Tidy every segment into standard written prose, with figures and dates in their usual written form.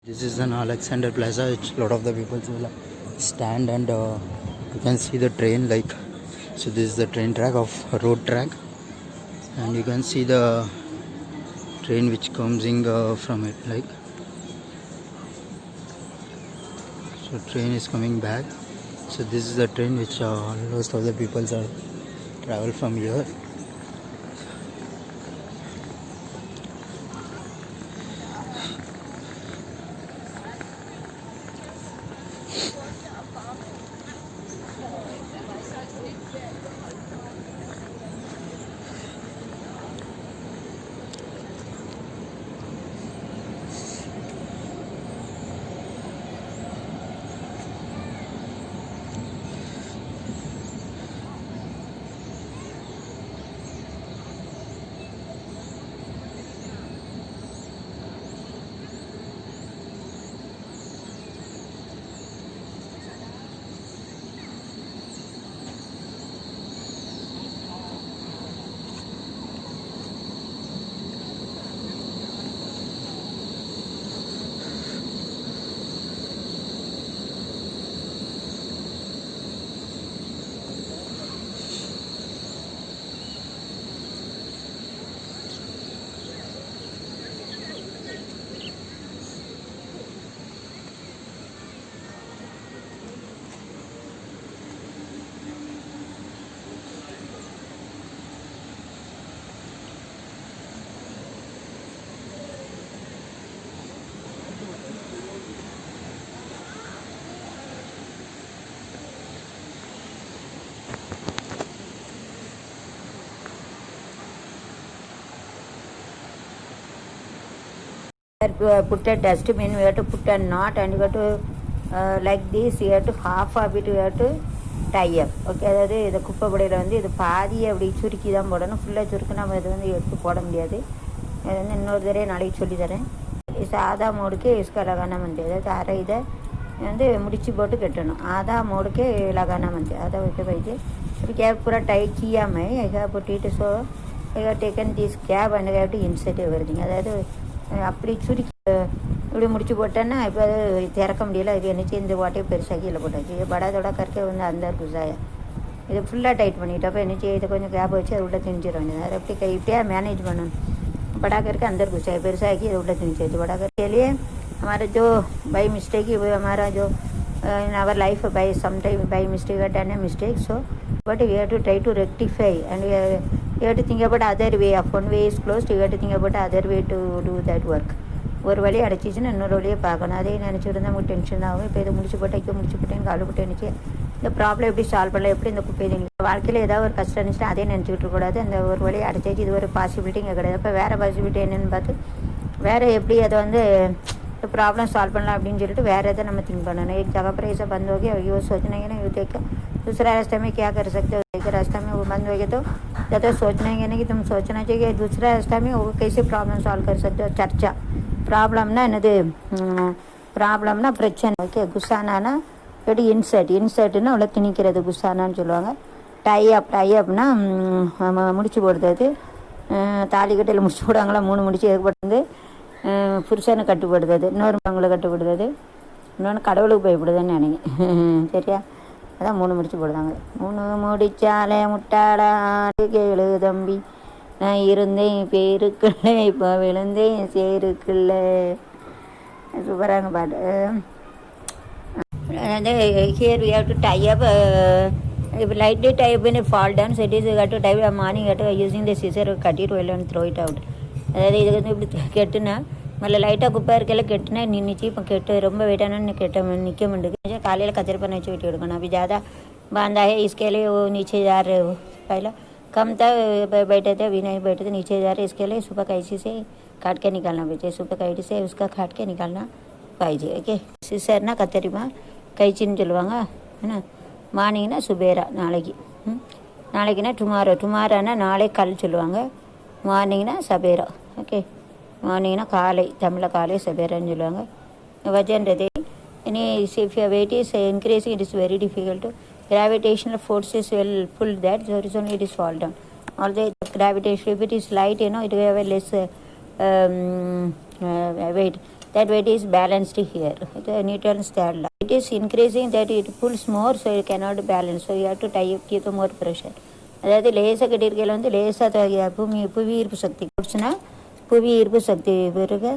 This is an Alexander Plaza, which a lot of the people will stand and you can see the train like. So this is the train track of road track, and you can see the train which comes in from it like. So train is coming back. So this is the train which most of the people are travel from here. Put a dustbin, we have to put a knot, and you have to like this, you have to half of it you have to tie up. Okay, அதாவது இதை குப்பை படையில் வந்து இது பாதியை அப்படி சுருக்கி தான் போடணும். ஃபுல்லாக சுருக்கி நம்ம இதை வந்து எடுத்து போட முடியாது. இது வந்து இன்னொரு தடவை நாளைக்கு சொல்லி தரேன். आधा मोड़ के इसका लगाना बनते है, अरे इधर வந்து முடிச்சு போட்டு கட்டணும். आधा मोड़ के लगाना बनते आधा वैसे पाहिजे. अभी कैब पूरा टाइट किया मैं, I have put it, so I have taken this cab and I have to insert everything. அதாவது அப்படி சுருக்கி இப்படி முடிச்சு போட்டேன்னா இப்போ அது திறக்க முடியல. அது என்னச்சு இந்த வாட்டையை பெருசாக்கி இல்லை போட்டாச்சு. படாதோட கற்கை வந்து அந்த குசாயா இது ஃபுல்லாக டைட் பண்ணிவிட்டு அப்போ என்னச்சு இதை கொஞ்சம் கேப் வச்சு அதை விட திணிச்சிட வேண்டியது. அதை எப்படி இப்படியே மேनेज பண்ணணும். बड़ा करके अंदर घुसा है, पेरसा है कि उल्टा नीचे तो बड़ा कर के लिए हमारा जो बाई मिस्टेक ही वो हमारा जो in our life by sometime by mistake done a mistake, so but we have to try to rectify and we have to think about other way. Of one way is closed, you have to think about other way to do that work. ஒரு வழி அடைச்சிச்சுன்னா இன்னொரு வழியை பார்க்கணும். அதே நினச்சிருந்தா நமக்கு tension ஆகும். இப்போ இதை முடிச்சு போட்டேன்னு காலு போட்டேன்னுச்சு இந்த ப்ராப்ளம் எப்படி சால்வ் பண்ணல, எப்படி இந்த குப்பை நீங்கள் வாழ்க்கையில் ஏதாவது ஒரு கஷ்டம் இருந்துச்சுன்னா அதே நினச்சிக்கிட்டு இருக்கக்கூடாது. அந்த ஒரு வழியை அடைச்சாச்சு, இது ஒரு பாசிபிலிட்டி இங்கே கிடையாது. இப்போ வேறு பாசிபிலிட்டி என்னென்னு பார்த்து வேறு எப்படி அதை வந்து प्रॉब्लम सॉल्व பண்ணலாம் அப்படின்னு சொல்லிட்டு வேறு எதை நம்ம திங்க் பண்ணணும். एक जगह पर ऐसा बंद हो गया, ये सोचना है ना, ये देखा दूसरा रास्ते में क्या कर सकते हो. एक रास्ता में वो बंद हो गया तो ज़्यादा सोचना है ना कि तुम सोचना चाहिए दूसरा रास्ता में वो कैसे प्रॉब्लम सॉल्व कर सकते हो. चर्चा ப்ராப்ளம்னா என்னது, ப்ராப்ளம்னா பிரச்சனை. ஓகே, குசானானா எப்படி இன்சர்ட்னு அவ்வளோ திணிக்கிறது குசானான்னு சொல்லுவாங்க. டைஅப்னா முடிச்சு போடுறது. அது தாலிக்கட்டையில் முடிச்சு போடுவாங்களா, 3 முடிச்சு ஏற்படுறது. புருஷனை கட்டுப்படுறது, இன்னொரு மங்களை கட்டுப்படுறது, இன்னொன்று கடவுளுக்கு பயப்படுதுன்னு நினைக்கிறேன். சரியா, அதான் 3 முடிச்சு போடுறாங்க. 3 முடிச்சாலே முட்டாடா கேளு தம்பி, நான் இருந்தேன் பேருக்குள்ள இப்போ விழுந்தேன் சேருக்குள்ள. சூப்பராங்க பாட்டு. Here we have to tie up. if lightly tie up when it fall down, so it is you got to tie up morning, you got to using the scissor cut it well and throw it out. அதாவது இது வந்து இப்படி கெட்டுனா மல்ல லைட்டாக குப்பை இருக்கையில் கெட்டுனா நின்றுச்சு. இப்போ கெட்டு ரொம்ப வெயிட்டானு நிற்க மாட்டேங்குது. காலையில் கத்திரி பண்ண வச்சு வெட்டி எடுக்கணும். अभी ज़्यादा बांधा है इसके लिए वो नीचे जा रहे हो. पहला कम था बैठे थे, अभी नहीं बैठे थे, नीचे जा रहे. इसके लिए सुबह कैसी से काट के निकालना चाहिए. सुबह कैसी से उसका काट के निकालना पाहिजे. ओके, सिसरना कतरीमा कैचिன்னு சொல்லுவாங்க என்ன. மார்னிங்னா சுபேரா நாளைக்கு, நாளைக்குனா டுமாரோனா நாளை கல் சொல்லுவாங்க. மார்னிங்னா சபேரா. ஓகே, மார்னிங்னா காலை, தமிழில் காலை சபேரான்னு சொல்லுவாங்க. வஜன்றது இனி if your weight is increasing, it is very difficult to gravitational forces will pull that, so horizontally it is fall down. Although gravitation, if it is light, it will have a less weight. that weight is balanced here. The neutral stand. It is increasing that it pulls more, so you cannot balance. So you have to tie up, give the more pressure. அதாவது லேசாக கட்டியிருக்கையில் வந்து லேசாக புவி ஈர்ப்பு சக்தி கொடுச்சுன்னா புவி ஈர்ப்பு சக்தி பிறகு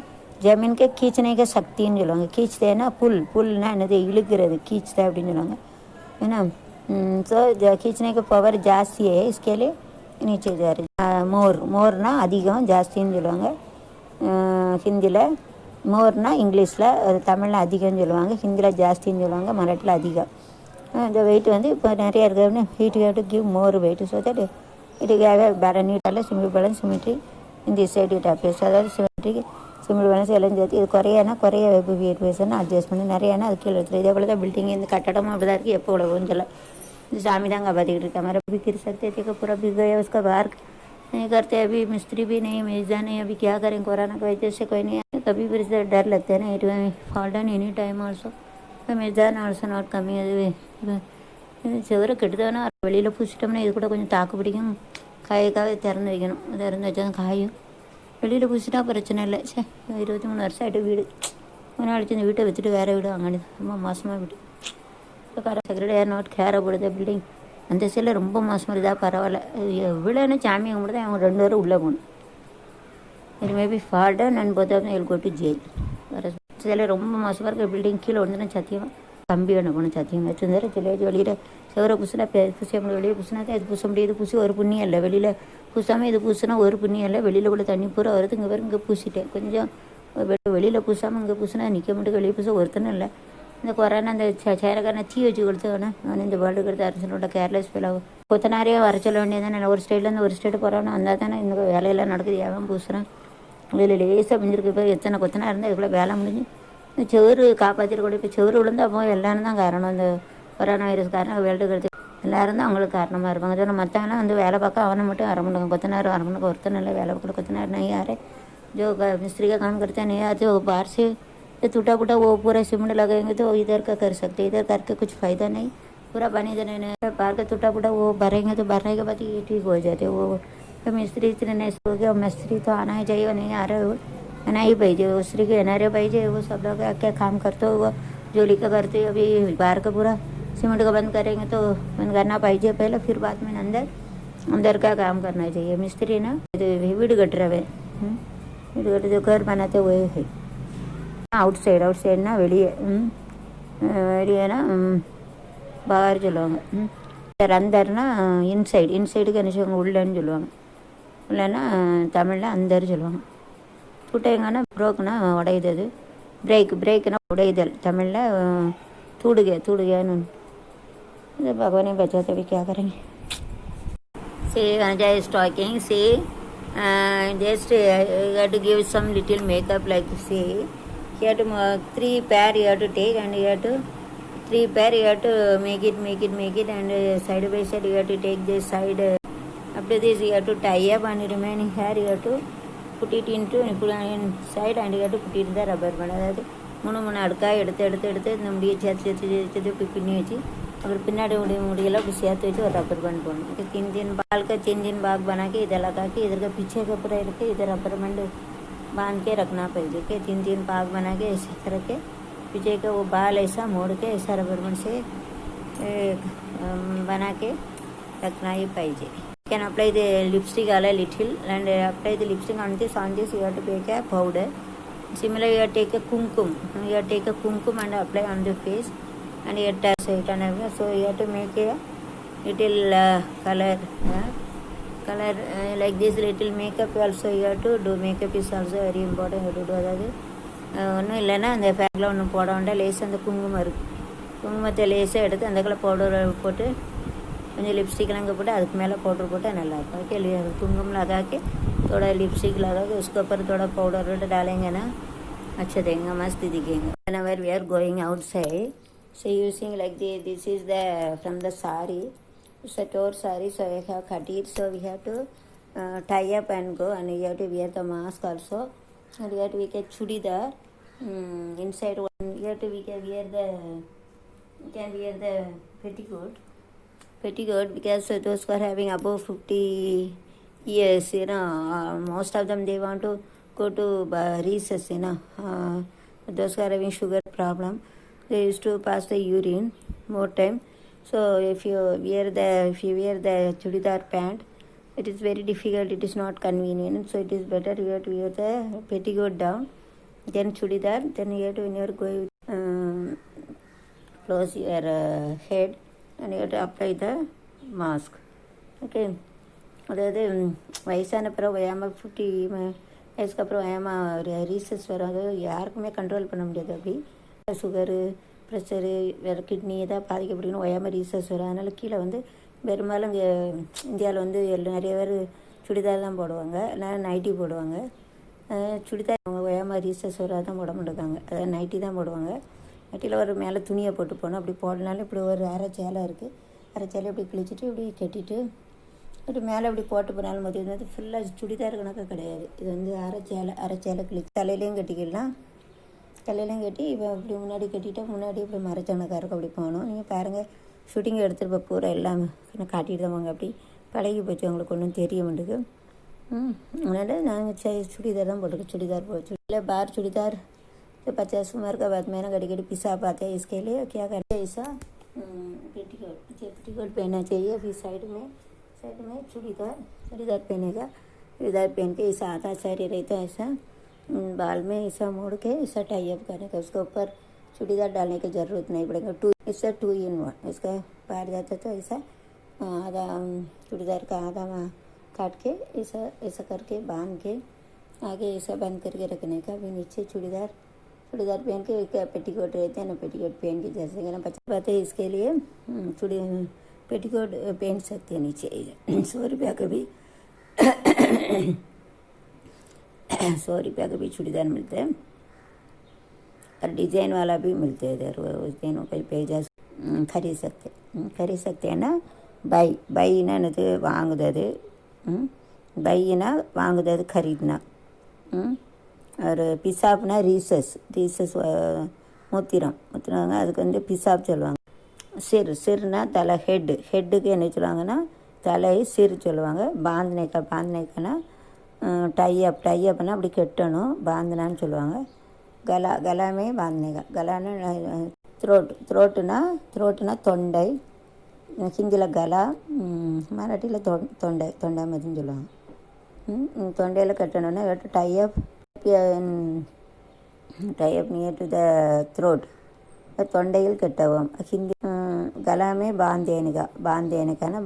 ஜமீன் के खींचने का शक्तिன்னு சொல்லுவாங்க. खींचतेना पुलना என்னது இழுக்கிறது खींचता அப்படின்னு சொல்லுவாங்க. है ना. तो खींचने का पावर जास्ती है, इसके लिए नीचे जा रही. மோர்னா அதிகம், ஜாஸ்தின்னு சொல்லுவாங்க ஹிந்தியில். மோர்னா இங்கிலீஷில், தமிழில் அதிகம்னு சொல்லுவாங்க, ஹிந்தியில் ஜாஸ்தின்னு சொல்லுவாங்க, மராட்டியில் அதிகம். இந்த வெயிட் வந்து இப்போ நிறையா இருக்கிறது he'd have to give more weight. So that it have balance நீட்டால சிமிலி பேலன்ஸ் சிமிட்ரி இந்த சைடு டாப்பிஸ். அதாவது சிமிட்ரிக்கு சிமிலி பேலன்ஸ் எல்லாம் சேர்த்து இது குறைய வெயிட் பேசுன்னு அட்ஜஸ்ட் பண்ணி நிறையானா அது கீழே எடுத்துரு. இதே போல் தான் பில்டிங் இந்த கட்டடமும் அப்படி தான் இருக்குது. எப்போ உள்ள கொஞ்சம் सामी दांगा बाती कर हमारा भी गिर सकते थे कि पूरा बिक गया, उसका बाहर नहीं करते. अभी मिस्त्री भी नहीं, मेजा नहीं, अभी क्या करें, कोरोना की वजह से कोई नहीं है. कभी भी डर लगता है ना. It fall down any time also. Meja also not कमी. செவரை கெட்டுதானா வெளியில் பூசிட்டோம்னா இது கூட கொஞ்சம் தாக்கு பிடிக்கும். காயக்காக திறந்து வைக்கணும். திறந்து வச்சா காயும். வெளியில் பூசிட்டா பிரச்சனை இல்லை. 23 வருஷம் ஆகிட்டு வீடு ஒரு நாளைக்கு இந்த வீட்டை வச்சுட்டு வேறு வீடு வாங்கினது ரொம்ப மோசமாக வீடு. Secretary are not care about the building. அந்த சைடில் ரொம்ப மோசமாக இருந்தால் பரவாயில்ல. எவ்வளோன்னு சாமி கும்பிட்டு தான் அவங்க 2 பேரும் உள்ளே போகணும். இது மேபி ஃபால்டன் and both of all go to jail. வேறு சில ரொம்ப மோசமாக இருக்கிற பில்டிங் கீழே வந்துன்னா சத்தியம் கம்பி வேணும் போகணும். சத்தியம் வச்சுருந்தாரு சில வெளியில் செவரை பூசினா பூசி வெளியே பூசினா தான் இது பூச முடியாது. பூசி ஒரு புண்ணியம் இல்லை. வெளியில் பூசாமல் இது பூசினா ஒரு புண்ணியம் இல்லை. வெளியில் கூட தண்ணி பூரா வருது. இங்கே வரும் இங்கே பூசிட்டேன் கொஞ்சம். வெளியில் பூசாமல் இங்கே பூசினா நிற்க மட்டும் வெளியே பூச ஒருத்தனும் இல்லை. இந்த கொரோனா அந்த சேரக்காரனை தீ வச்சு கொடுத்தவொடனே நான் இந்த வேர்ல்டு கொடுத்த அரசனோட கேர்லெஸ் ஃபீலாகும். கொத்தனாரே வர சொல்ல வேண்டியதானே. ஒரு ஸ்டேட்லேருந்து ஒரு ஸ்டேட்டு போகிறோன்னு வந்தால் தானே இந்த வேலையெல்லாம் நடக்குது. ஏன் பூசுகிறேன் வெளியில் லேசாக முடிஞ்சிருக்கு. இப்போ எத்தனை கொத்தனா இருந்தால் இதுக்குள்ளே வேலை முடிஞ்சு இந்த செவரு காப்பாற்றிருக்கூட. இப்போ செவரு விழுந்து அப்போ எல்லாரும் தான் காரணம். இந்த கொரோனா வைரஸ் காரணம் வேர்ல்டு கொடுத்து எல்லோரும் தான் அவங்களுக்கு காரணமாக இருப்பாங்க. சொன்னால் மற்றவங்களாம் வந்து வேலை பார்க்க அவனை மட்டும் அரை மணிக்கு கொத்தனார் அரை மணிக்கு ஒருத்தர் இல்லை வேலை பார்க்கல. கொத்தனார் नहीं आ रहे जो मिस्त्री का काम करते नहीं आते वो बाहर से टूटा फूटा वो पूरा सीमेंट लगाएंगे तो इधर का कर सकते. इधर करके कुछ फ़ायदा नहीं. पूरा पानी देने बाहर का टूटा फूटा वो भरेंगे तो भरने के बाद ये ठीक हो जाते. वो तो मिस्त्री इतने नहीं हो गया. मिस्त्री तो आना ही चाहिए. नहीं आ रहे हो आना ही पाहिजे. मिस्त्री के येणारे पाहिजे. वो सब लोग क्या काम करते हो वो जो लिखा करते. अभी बाहर का पूरा सीमेंट का बंद करेंगे तो बंद करना पाहिजे पहले, फिर बाद में अंदर का काम करना चाहिए. मिस्त्री ना वीड कट रहे वीड कट जो घर बनाते हुए है அவுட்சைட்னா வெளியேனா பார் சொல்லுவாங்க. அந்தர்னா இன்சைடுக்கு என்ன சொல்லுவாங்க உள்ளன்னு சொல்லுவாங்க. உள்ளன்னா தமிழில் அந்தர் சொல்லுவாங்க. புட்டைங்கன்னா ப்ரோக்குனா உடையுது. அது பிரேக்குனா உடையுதல். தமிழில் தூடுகைன்னு இது பகவானே பச்சாத்த भी क्या करेंगे. See Anuja is talking. See just you have to give some little makeup like see. You have to 3 pair you have to take and you have to 3 pair you have to make it and side by side you have to take this side. After this you have to tie up and remaining hair you have to put it inside and you have to put it in the rubber band. அதாவது 3 அடுக்காக எடுத்து இந்த முடியை சேர்த்து பின்னி வச்சு அப்புறம் பின்னாடி முடியெல்லாம் அப்படி சேர்த்து वैसे और रबर बैंड போடணும். 3 बाल का 3 भाग बना के इधर लगा के इधर का पीछे का पूरा रखे इधर रबर बैंड बांध के रखना पड़ेगा. कि 3 भाग बना के ऐसे तरह के पीछे का वो बाल ऐसा मोड़ के ऐसा रबर बैंड से बना के रखना ही पाहिजे. Can apply the lipstick a little and apply the lipstick on this you have to take a powder. Similarly you have to take a kumkum and apply on the face and you have to touch it and everything. So you have to make a little color like this. Little makeup also you have to do. Makeup is also very important. You have to do அதாவது ஒன்றும் இல்லைன்னா அந்த ஃபேக்கில் ஒன்றும் போட வேண்டாம். லேசாக அந்த குங்குமம் இருக்குது. குங்குமத்தை லேசாக எடுத்து அந்த பவுடர் போட்டு கொஞ்சம் लिपस्टिक लगा போட்டு அதுக்கு மேலே பவுடர் போட்டால் नल्लाஇருக்கும். ओके कुमकुम लगा के थोड़ा लिपस्टिक लगा के उसके ऊपर थोड़ा पाउडर डालेंगे ना अच्छा देंगे मस्त दिखेंगे. Whenever we are going outside so using like this is the from the saree. It's a torn saree so we have cut it. So we have to tie up and go and you have to wear the mask also and you have to wear chudidar inside one. You have to we can wear the petticoat because those who are having above 50 years most of them they want to go to recess those who are having sugar problem, they used to pass the urine more time. So if you wear the chudidar pant, it is very difficult, it is not convenient. So it is better you have to wear the petticoat down, then chudidar, then you have to, when you are going, close your head, and you have to apply the mask. Okay. அதாவது வயசான பிறகு ஓயாமல் 50 வயசுக்கு அப்புறம் ஓயாமல் rhesus வரும். அது யாருக்குமே கண்ட்ரோல் பண்ண முடியாது. அப்படி சுகரு, ப்ரெஷரு, வேறு கிட்னி ஏதாவது பாதிக்கப்படணும் ஓயாமல் ரீசஸ் வரும். அதனால் கீழே வந்து பெரும்பாலும் இங்கே இந்தியாவில் வந்து நிறைய பேர் சுடிதார் தான் போடுவாங்க, இல்லைனா நைட்டி போடுவாங்க. சுடிதார் அவங்க ஓயாமல் ரீசஸ் வராது தான் போட மாட்டாங்க, அதாவது நைட்டி தான் போடுவாங்க. நைட்டியில் ஒரு மேலே துணியை போட்டு போகணும். அப்படி போடனாலும் இப்படி ஒரு அரை சேலை இருக்குது, அரை சேலை இப்படி கிழிச்சிட்டு இப்படி கட்டிட்டு இப்படி மேலே இப்படி போட்டு போனாலும் போது இது வந்து ஃபுல்லாக சுடிதார் கணக்காக கிடையாது. இது வந்து அரை சேலை கிழிச்சு தலையிலையும் கட்டிக்கலாம், தலையிலையும் கட்டி இப்போ இப்படி முன்னாடி கட்டிவிட்டால் முன்னாடி இப்படி மரச்சணக்காருக்கு அப்படி போகணும். நீங்கள் பாருங்கள், ஷூட்டிங் எடுத்துகிட்டு பூரா எல்லாமே காட்டிட்டு தான் வாங்க. அப்படி பழகி போச்சு, அவங்களுக்கு ஒன்றும் தெரிய மாட்டேங்குது. அதனால் நாங்கள் சுடிதார் தான் போட்டுருக்கோம். சுடிदार போச்சு இல்லை बाहर चूड़ीदार तो 50 उम्र का बाद मैंने घड़ी घड़ी पिसा पाते हैं. इसके लिए क्या करते हैं, ऐसा पेटीकोट पहनना चाहिए. फिर साइड में चूड़ीदार पहनेगा. चूड़ीदार पहन के ऐसा आधा साड़ी रहता है, ऐसा बाल में ऐसा मोड़ के ऐसा टाई अप करने का. उसके ऊपर चूड़ीदार डालने की ज़रूरत नहीं पड़ेगा. 2 in 1 इसका बाहर जाता तो ऐसा आधा चूड़ीदार का आधा काट के ऐसा करके बांध के आगे ऐसा बंद करके रखने का. भी नीचे चूड़ीदार पहन के एक पेटीकोट रहते हैं ना, पेटीकोट पहन के जैसे कि ना 50 बात है. इसके लिए पेटीकोट पहन सकते हैं नीचे. 100 रुपया का भी 100 रुपया का भी चूड़ीदार मिलते हैं, और डिजाइन वाला भी मिलते हैं. इधर उस दिनों कहीं पे जा खरीद सकते हैं ना. பைனா என்னது வாங்குறது, பையினா வாங்குறது खरीदना. ஒரு பிசாப்னா ரீசஸ் மூத்திரங்க, அதுக்கு வந்து பிசாப் சொல்லுவாங்க. சிறுனா தலை, ஹெட்டுக்கு என்ன சொல்லுவாங்கன்னா தலை, சிறு சொல்லுவாங்க. பாந்தனைக்கானா டையப்னா அப்படி கெட்டணும், பாந்தனான்னு சொல்லுவாங்க. கலாமே பாந்தனைக்கா. கலான்னு த்ரோட்டுனா தொண்டை, ஹிந்தியில் கலா, மராட்டியில் தொண்டை மாதிரின்னு சொல்லுவாங்க. தொண்டையில் கட்டணுன்னா tie up near to the throat, தொண்டையில் கட்டவும். ஹிந்தி கலாமே பாந்தேனுக்கான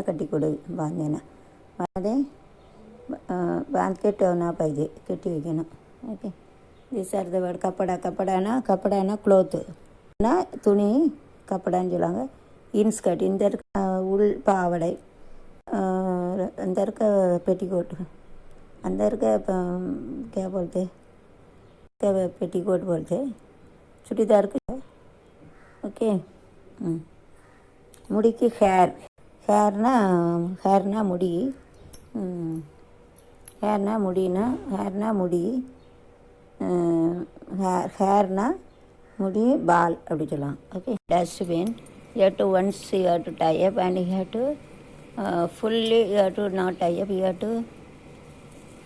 கட்டி கொடு, பாந்தேனா அதே बांध के टोना पाहिजे, कटी வைக்கணும். Okay, this are the word. கப்படானா க்ளோத்து ना துணி, கப்படான்னு சொல்லுவாங்க. இன்ஸ்கர்ட், இந்த இருக்க உள் பாவடை, अंदर का पेटीकोट, अंदर का क्या बोलते, क्या पेटीकोट बोलते, चूड़ीदार का. ओके. मुड़ी की हेरना मुड़ी, हेरना मुड़ी, हेरना मुड़ी बाल அப்படி சொல்லலாம். Okay. Dustbin, you have to once you have to tie up and you have to fully, you have to not tie up, you have to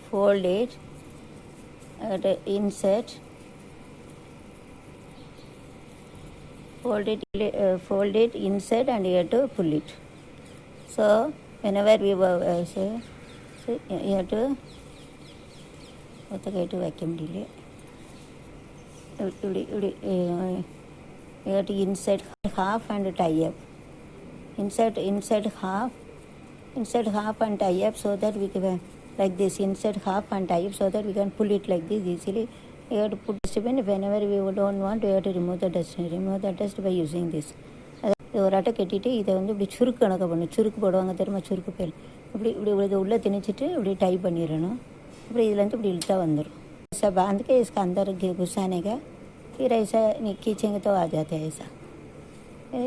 fold it, insert, fold it, insert, and you have to pull it. So whenever we say you have to வைக்க முடியல, you have to insert half and tie up, insert half and tie up, so that we can like this, insert half and tie up so that we can pull it like this easily. You have to put dustbin. Whenever we don't want, we have to remove the dust by using this. இது ஒரு அட்டை கட்டிட்டு இதை வந்து இப்படி சுருக்கு கணக்க பண்ணணும். சுருக்கு போடுவாங்க தெரியுமா, சுருக்கு பேர். இப்படி இதை உள்ளே திணிச்சிட்டு இப்படி டை பண்ணிடணும். இப்படி இதுலேருந்து இப்படி இழுத்தா வந்துடும். ऐसा बांध के इसका अंदर घुसाने का, फिर ऐसा खींचेंगे तो आ जाते हैं. ऐसा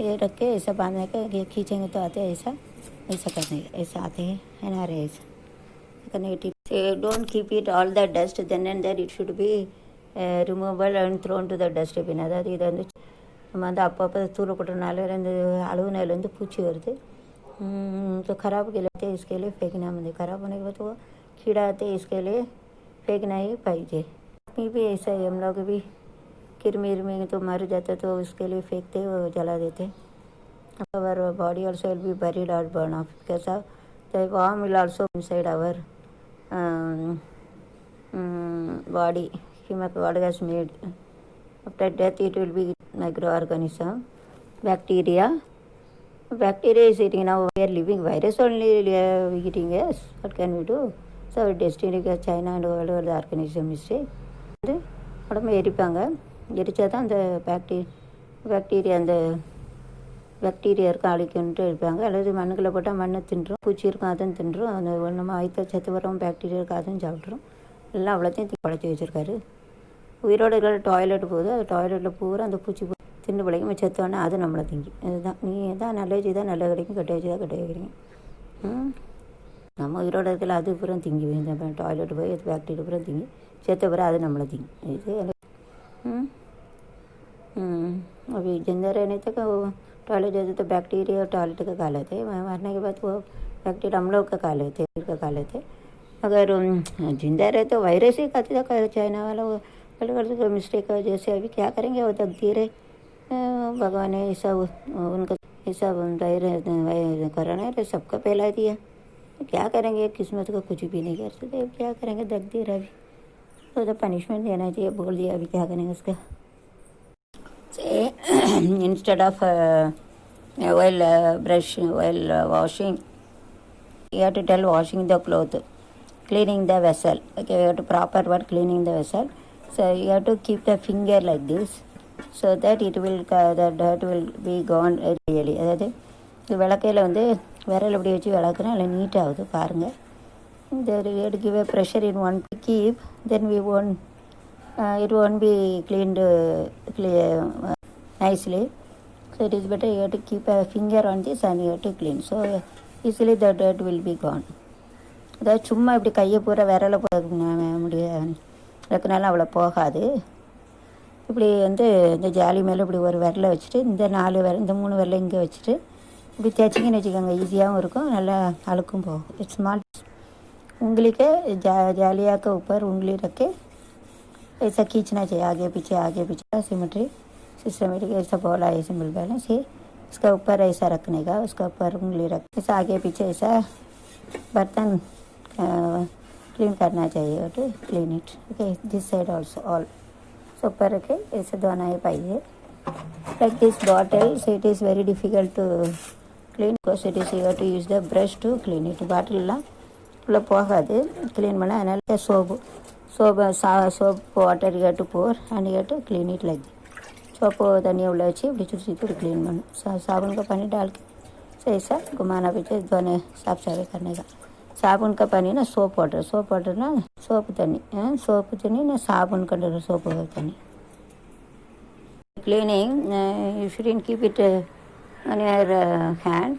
ये रख के ऐसा बांधने का, खींचेंगे तो आते हैं. ऐसा करने का, ऐसा आते हैं ना रे, ऐसा करने की tip. Don't keep it all the dust, then and there it should be removable and thrown to the dustbin. அதாவது இதை வந்து நம்ம வந்து அப்பப்போ தூர கொட்டுறதுனால இந்த அழுகுனால வந்து பூச்சி வருது. तो ख़राब के लिए इसके लिए फेंकना, मतलब ख़राब होने के बाद वो कीड़ा आते, इसके लिए फेंकना ही पाहिजे. भी ऐसा ही हम लोग भी कृमि विर्मी तो मर जाता तो उसके लिए फेंकते वो जला देते. Our body also will be buried or burned off because of the worm will also inside our body. Human body has made. After death, it will be microorganism, bacteria. Bacteria is eating now. We are living virus only eating us. What can we do? So our destiny is China and all over the organism is say. உடம்பு எரிப்பாங்க. எரிச்சா தான் அந்த bacteria அந்த bacteria இருக்கும் அழிக்குன்ட்டு இருப்பாங்க. அல்லது மண்ணுக்குள்ளே போட்டால் மண்ணை தின்றும், பூச்சி இருக்கும் அதுவும் தின்றும், அந்த ஒன்றுமா ஆயத்த சத்து வரும் பாக்டீரியா இருக்கும் அதுவும் சாப்பிட்ரும். எல்லாம் அவ்வளோத்தையும் பழச்சி வச்சுருக்காரு. உயிரோடு இருக்கிற டாய்லெட் போகுது, அது டாய்லெட்டில் பூரா அந்த பூச்சி தின்னு பிழைக்கும் செத்தோடனே அது நம்மளை திங்கி. இதுதான் நீ தான் நல்ல வச்சு தான் நல்ல கிடைக்கும், கெட்ட வச்சு தான் கெட்ட வைக்கிறீங்க. நம்ம உயிரோடு இருக்கிற அது பூரா திங்கி இந்த டாய்லெட் போய் அது பாக்டீரியா பூரா திங்கி செத்த பிறகு அது நம்மளை திங்கி. இது अभी जिंदा रहने तक टॉयलेट जाते तो बैक्टीरिया टॉयलेट का खा लेते, मरने के बाद वो बैक्टीरिया हम लोग का खा लेते, अगर जिंदा रहे तो वायरस ही खाते था. चाइना वाला वो करते मिस्टेक की वजह से अभी क्या करेंगे, वो तक धीरे भगवान ने ऐसा उनका ऐसा कोरोना है सबका फैला दिया. क्या करेंगे, किस्मत को कुछ भी नहीं कर सकते. क्या करेंगे, दग दे रहा अभी तो पनिशमेंट देना चाहिए. बोल दिया अभी क्या करेंगे उसका. Instead of while washing, you have to tell washing the cloth, cleaning the vessel. Okay, you have to proper word cleaning the vessel. So you have to keep the finger like this, so that it will the dirt will be gone really. அதாவது விளக்கையில் வந்து விரல் அப்படி வச்சு விளக்குறேன், அதில் NEET ஆகுது பாருங்கள். There you have to give a pressure in one to keep, then we won't. It won't be cleaned nicely. So it is better you have to keep a finger on this and you have to clean. So easily the dirt will be gone. அதாவது சும்மா இப்படி கையை பூரா விரலை முடியாது, அதுக்குனால அவ்வளோ போகாது. இப்படி வந்து இந்த ஜாலி மேலே இப்படி ஒரு விரலை வச்சுட்டு இந்த 4 விரல் இந்த 3 விரலை இங்கே வச்சுட்டு இப்படி தேய்ச்சிங்கன்னு வச்சுக்கோங்க, ஈஸியாகவும் இருக்கும், நல்லா அழுக்கும் போகும். इट्स स्मॉल उंगली के जालिया के ऊपर उंगली रख के ऐसा खींचना चाहिए, आगे पीछे सिमेट्री सिस्टमेटिक ऐसा बोला है सिंपल बैलेंस. ये इसका ऊपर ऐसा रखने का, उसका ऊपर उंगली रख ऐसा आगे पीछे ऐसा बर्तन क्लीन करना चाहिए. To clean it. Okay, this side also all so ऊपर रखे ऐसे धोना है पाइए. Like this bottle, so it is very difficult to clean because it is you have to use the brush to clean it. பாட்டிலெலாம் உள்ளே போகாது clean பண்ண, அதனால soap water you have to pour and you have to clean it like that. Soap धनिया उल्ला वच्ची இப்படி சுற்றி clean பண்ணணும். साबुन का पानी डाल के सही सा घुमाना पीछे धोने साफ सफाई करने का. साबुन का पानी ना सोप वाटर ना सोप तनी ना साबुन का सोप तनी. Cleaning, you shouldn't keep it on your hand,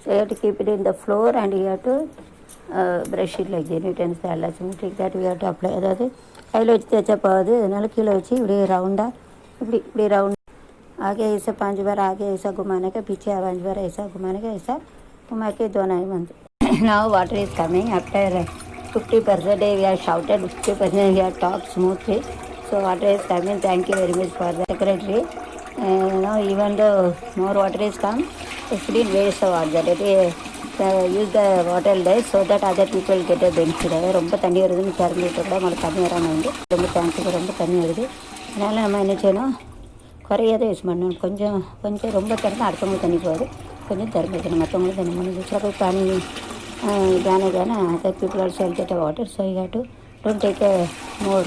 so you have to keep it in the floor and you have to brush it like that. Utensils like that we have to apply. அதாவது கையில் வச்சு தேய்ச்சா போகுது, அதனால கீழே வச்சு இப்படி ரவுண்டாக இப்படி ரவுண்ட் आगे ऐसा 5 बार आगे ऐसा घुमाने का, पीछे 5 बार ऐसा घुमाने का, ऐसा घुमा के धोना ही बंद. Now water is coming after 50% we have shouted, 50% we have talked smoothly. So water is coming. Thank you very much for the secretary. Now even though more water is come, it's been waste of water. Use the water less so that other people get a benefit. ரொம்ப தண்ணி வருதுன்னு திறந்துட்டு கூட மழை தண்ணி வராமல் வந்து ரொம்ப தேங்க்ஸுக்கு ரொம்ப தண்ணி வருது. அதனால் நம்ம என்ன செய்யணும், குறையாத யூஸ் பண்ணணும். கொஞ்சம் ரொம்ப திறந்து அடுத்தவங்களுக்கு தண்ணி போகுது, கொஞ்சம் திறந்து வைக்கணும், மற்றவங்களுக்கு தண்ணி பண்ணி दूसरा कोई पानी जाना other people also will get a water. So you have to don't take a more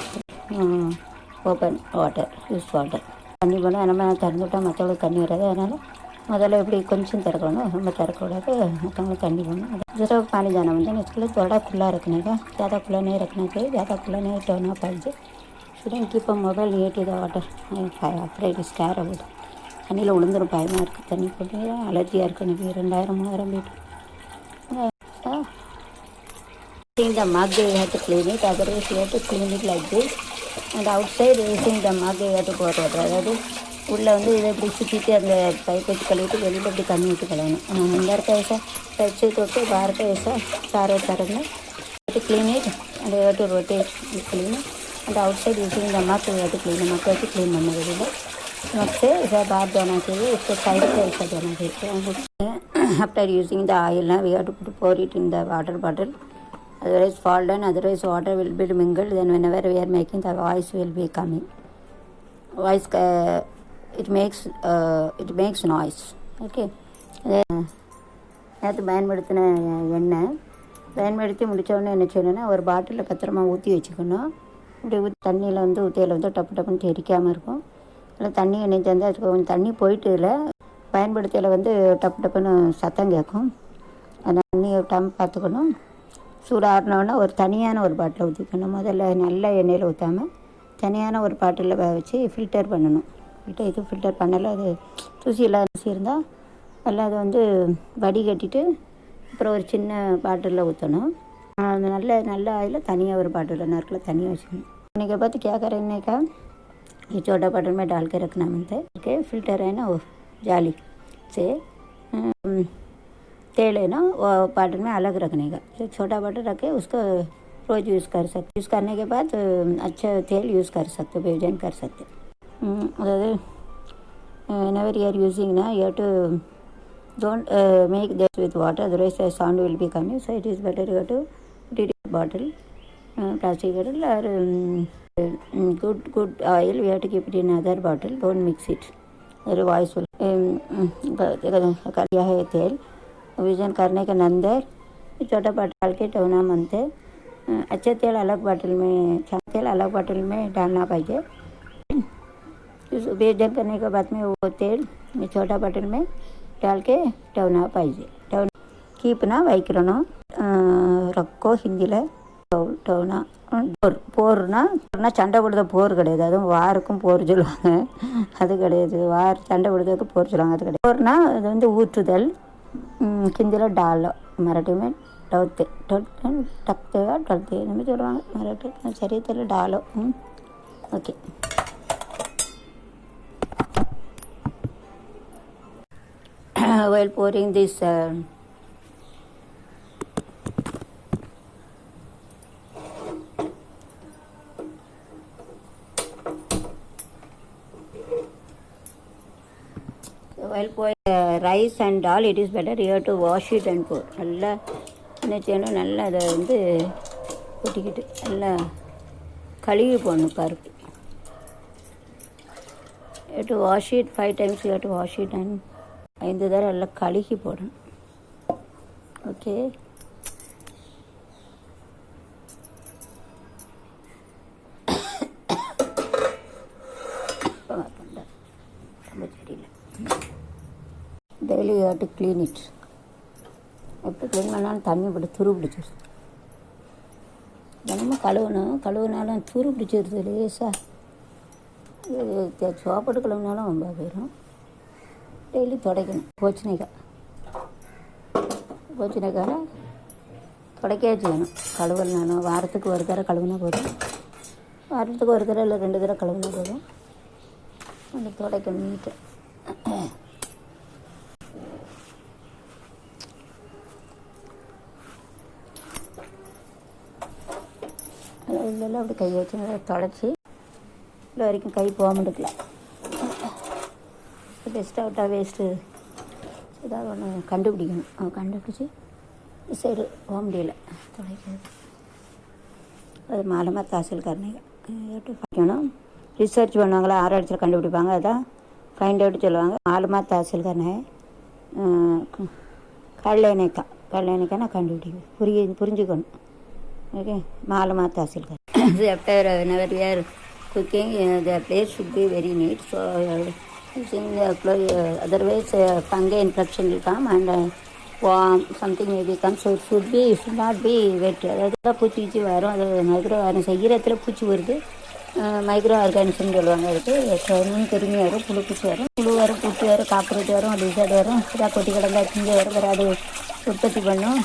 open water, use water. தண்ணி போனால் நம்ம திறந்து விட்டால் மற்றவங்களுக்கு தண்ணி வராது. அதனால் முதல்ல எப்படி கொஞ்சம் திறக்கணும், ரொம்ப திறக்கக்கூடாது, மற்றவங்களுக்கு தண்ணी போகணும். दूसरा पानी जाना म्हणजे इसके थोड़ा खुला रखने का, ज़्यादा खुला नहीं रखना चाहिए, ज़्यादा खुला नहीं होना पाहिजे. shouldn't keep a mobile near to the water. I'm afraid to scare about. தண்ணியில் விழுந்துரும், பயமாக இருக்குது. தண்ணி போட்டு அலர்ஜியாக இருக்குது எனக்கு. 2000-3000 litre. The mug you have to clean it, otherwise you have to clean it like this. And outside using the mug you have to pour water. அதாவது உள்ளே வந்து இதை இப்படி சுற்றிட்டு அந்த பைப் வச்சு கழுவிட்டு வெளியில் இப்படி தண்ணி விட்டு கழுவணும். अंदर का ऐसा टाइप से तो बाहर का ऐसा चारों तरफ में to clean it and you have to rotate it, clean it and outside using the mug we have to clean. मग को clean करना पड़ेगा. मग से इसे बाहर जाना चाहिए. इसको side से ऐसा जाना चाहिए. After using the oil, we have to pour it in the water bottle. Otherwise fall down. Otherwise water will be mingled. Then whenever we are making, the voice will be coming. Voice it makes noise. Okay. நேற்று பயன்படுத்தின எண்ணெய் பயன்படுத்தி முடித்தோடனே என்ன செய்யணும்னா ஒரு பாட்டிலில் பத்திரமா ஊற்றி வச்சுக்கணும். இப்படி தண்ணியில் வந்து ஊற்றியில் வந்து டப்பு டப்புன்னு தெரிக்காமல் இருக்கும். அதில் தண்ணி எண்ணெய் சேர்ந்து அது கொஞ்சம் தண்ணி போயிட்டு இல்லை பயன்படுத்தியில் வந்து டப்பு டப்புன்னு சத்தம் கேட்கும். அந்த தண்ணியை விட்டாமல் பார்த்துக்கணும். சூடாறினோன்னா ஒரு தனியான ஒரு பாட்டில் ஊற்றிக்கணும். முதல்ல நல்ல எண்ணெயில் ஊற்றாமல் தனியான ஒரு பாட்டிலில் வச்சு ஃபில்டர் பண்ணணும். ஃபில்டர் பண்ணலை அது தூசி இல்லாத தூசி இருந்தால் எல்லாம் அதை வந்து வடிகட்டிட்டு அப்புறம் ஒரு சின்ன பாட்டிலில் ஊற்றணும். அந்த நல்ல ஆயில் तनिया और बाटल नरकला तनिया वचने के बाद क्या करने का ये छोटा बटन में डाल के रखना बनता है. ओके फिल्टर है ना वो जाली से तेल है ना वो बटन में अलग रखने का. जो छोटा बटन रखे उसको रोज़ यूज़ कर सकते. यूज़ करने के बाद अच्छा तेल यूज़ कर सकते भोजन कर सकते. अगर whenever you are using ना you have to don't make this with water otherwise the sound will be coming. So it is better you have to put it in bottle plastic bottle or good oil we have to keep it in other bottle. Don't mix it or voice will कर दिया है तेल vision करने के अंदर छोटा bottle डाल के टोना मनते अच्छे तेल अलग बॉटल में डालना पाहिजे. विजन करने के बाद में वो तेल छोटा बॉटल में डाल के टवना पाहिजे. कीप ना வைக்கிறனோ ரக்கோ ஹிந்தியில் டவுனா போர்னா சண்டை போடுறது போர் கிடையாது. அதுவும் வாருக்கும் போர் சொல்லுவாங்க. அது கிடையாது. சண்டை போடுறதுக்கு போர் சொல்லுவாங்க. அது கிடையாது. போர்னா அது வந்து ஊற்றுதல். ஹிந்தியில் டாலோ மராठी में டவுते टकते टलते நம்ம சொல்லுவாங்க. மராठी சரி தெரியல டாலோ. Okay while pouring this while pouring rice and dal it is better you have to wash it and pour. நல்லா என்ன செய்யணும் நல்லா அதை வந்து கொட்டிக்கிட்டு நல்லா கழுவி போடணும் பருப்பு. You have to wash it 5 times. You have to wash it and 5 தடவை நல்லா கழுகி போடணும். ஓகே ரொம்ப சரியில்லை. Daily you have to clean it. எப்படி க்ளீன் பண்ணாலும் தண்ணி போட்டு துரு பிடிச்சிருது. தினமும் கழுவுனாலும் துரு பிடிச்சிருது லேசாக. சோப்பட்டு கழுவுனாலும் ரொம்ப போயிடும். டெய்லி துடைக்கணும். போச்சினைக்காய் துடைக்கவே செய்யணும். கழுவுனாலும் வாரத்துக்கு ஒரு தடவை கழுவுனா போதும். வாரத்துக்கு ஒரு தடவை இல்லை 2 தடவை கழுவுனா போதும். அந்த துடைக்கணும் நீட்டு. உள்ளெல்லாம் அப்படி கையை வச்சு நல்லா தொடச்சி இல்லை வரைக்கும் கை போகாமல் இருக்கலாம். பெஸ்ட் அவுட்டாக வேஸ்ட்டு ஏதாவது ஒன்று கண்டுபிடிக்கணும். கண்டுபிடிச்சி சைடு போக முடியல துடைக்கிறது. அது மாலமாக தாசில் கரணைங்க படிக்கணும். ரிசர்ச் பண்ணுவாங்களா ஆராய்ச்சியில் கண்டுபிடிப்பாங்க. அதான் ஃபைண்ட் அவுட் சொல்லுவாங்க. மாலமாக தாசில் கரணை கல்யாணிக்கா நான் கண்டுபிடிக்கணும். புரிஞ்சுக்கணும். ஓகே மாலமாக தாசில் கரணை. After whenever we are cooking the place should be very neat. So using the otherwise fungal infection will come and warm something may become. So it should not be wet. அதாவது பூச்சி வரும். அது micro organism ஈரத்தில் பூச்சி வருது. Micro ஆர்கானிசம்னு சொல்லுவாங்க. அதுக்கு கிருமி வரும், புழு வரும், பூச்சி வரும், காக்ரோச் வரும், லிசர்ட் வரும். இதாக கொட்டி கிடந்தா திங்க வரும். அது உற்பத்தி பண்ணும்.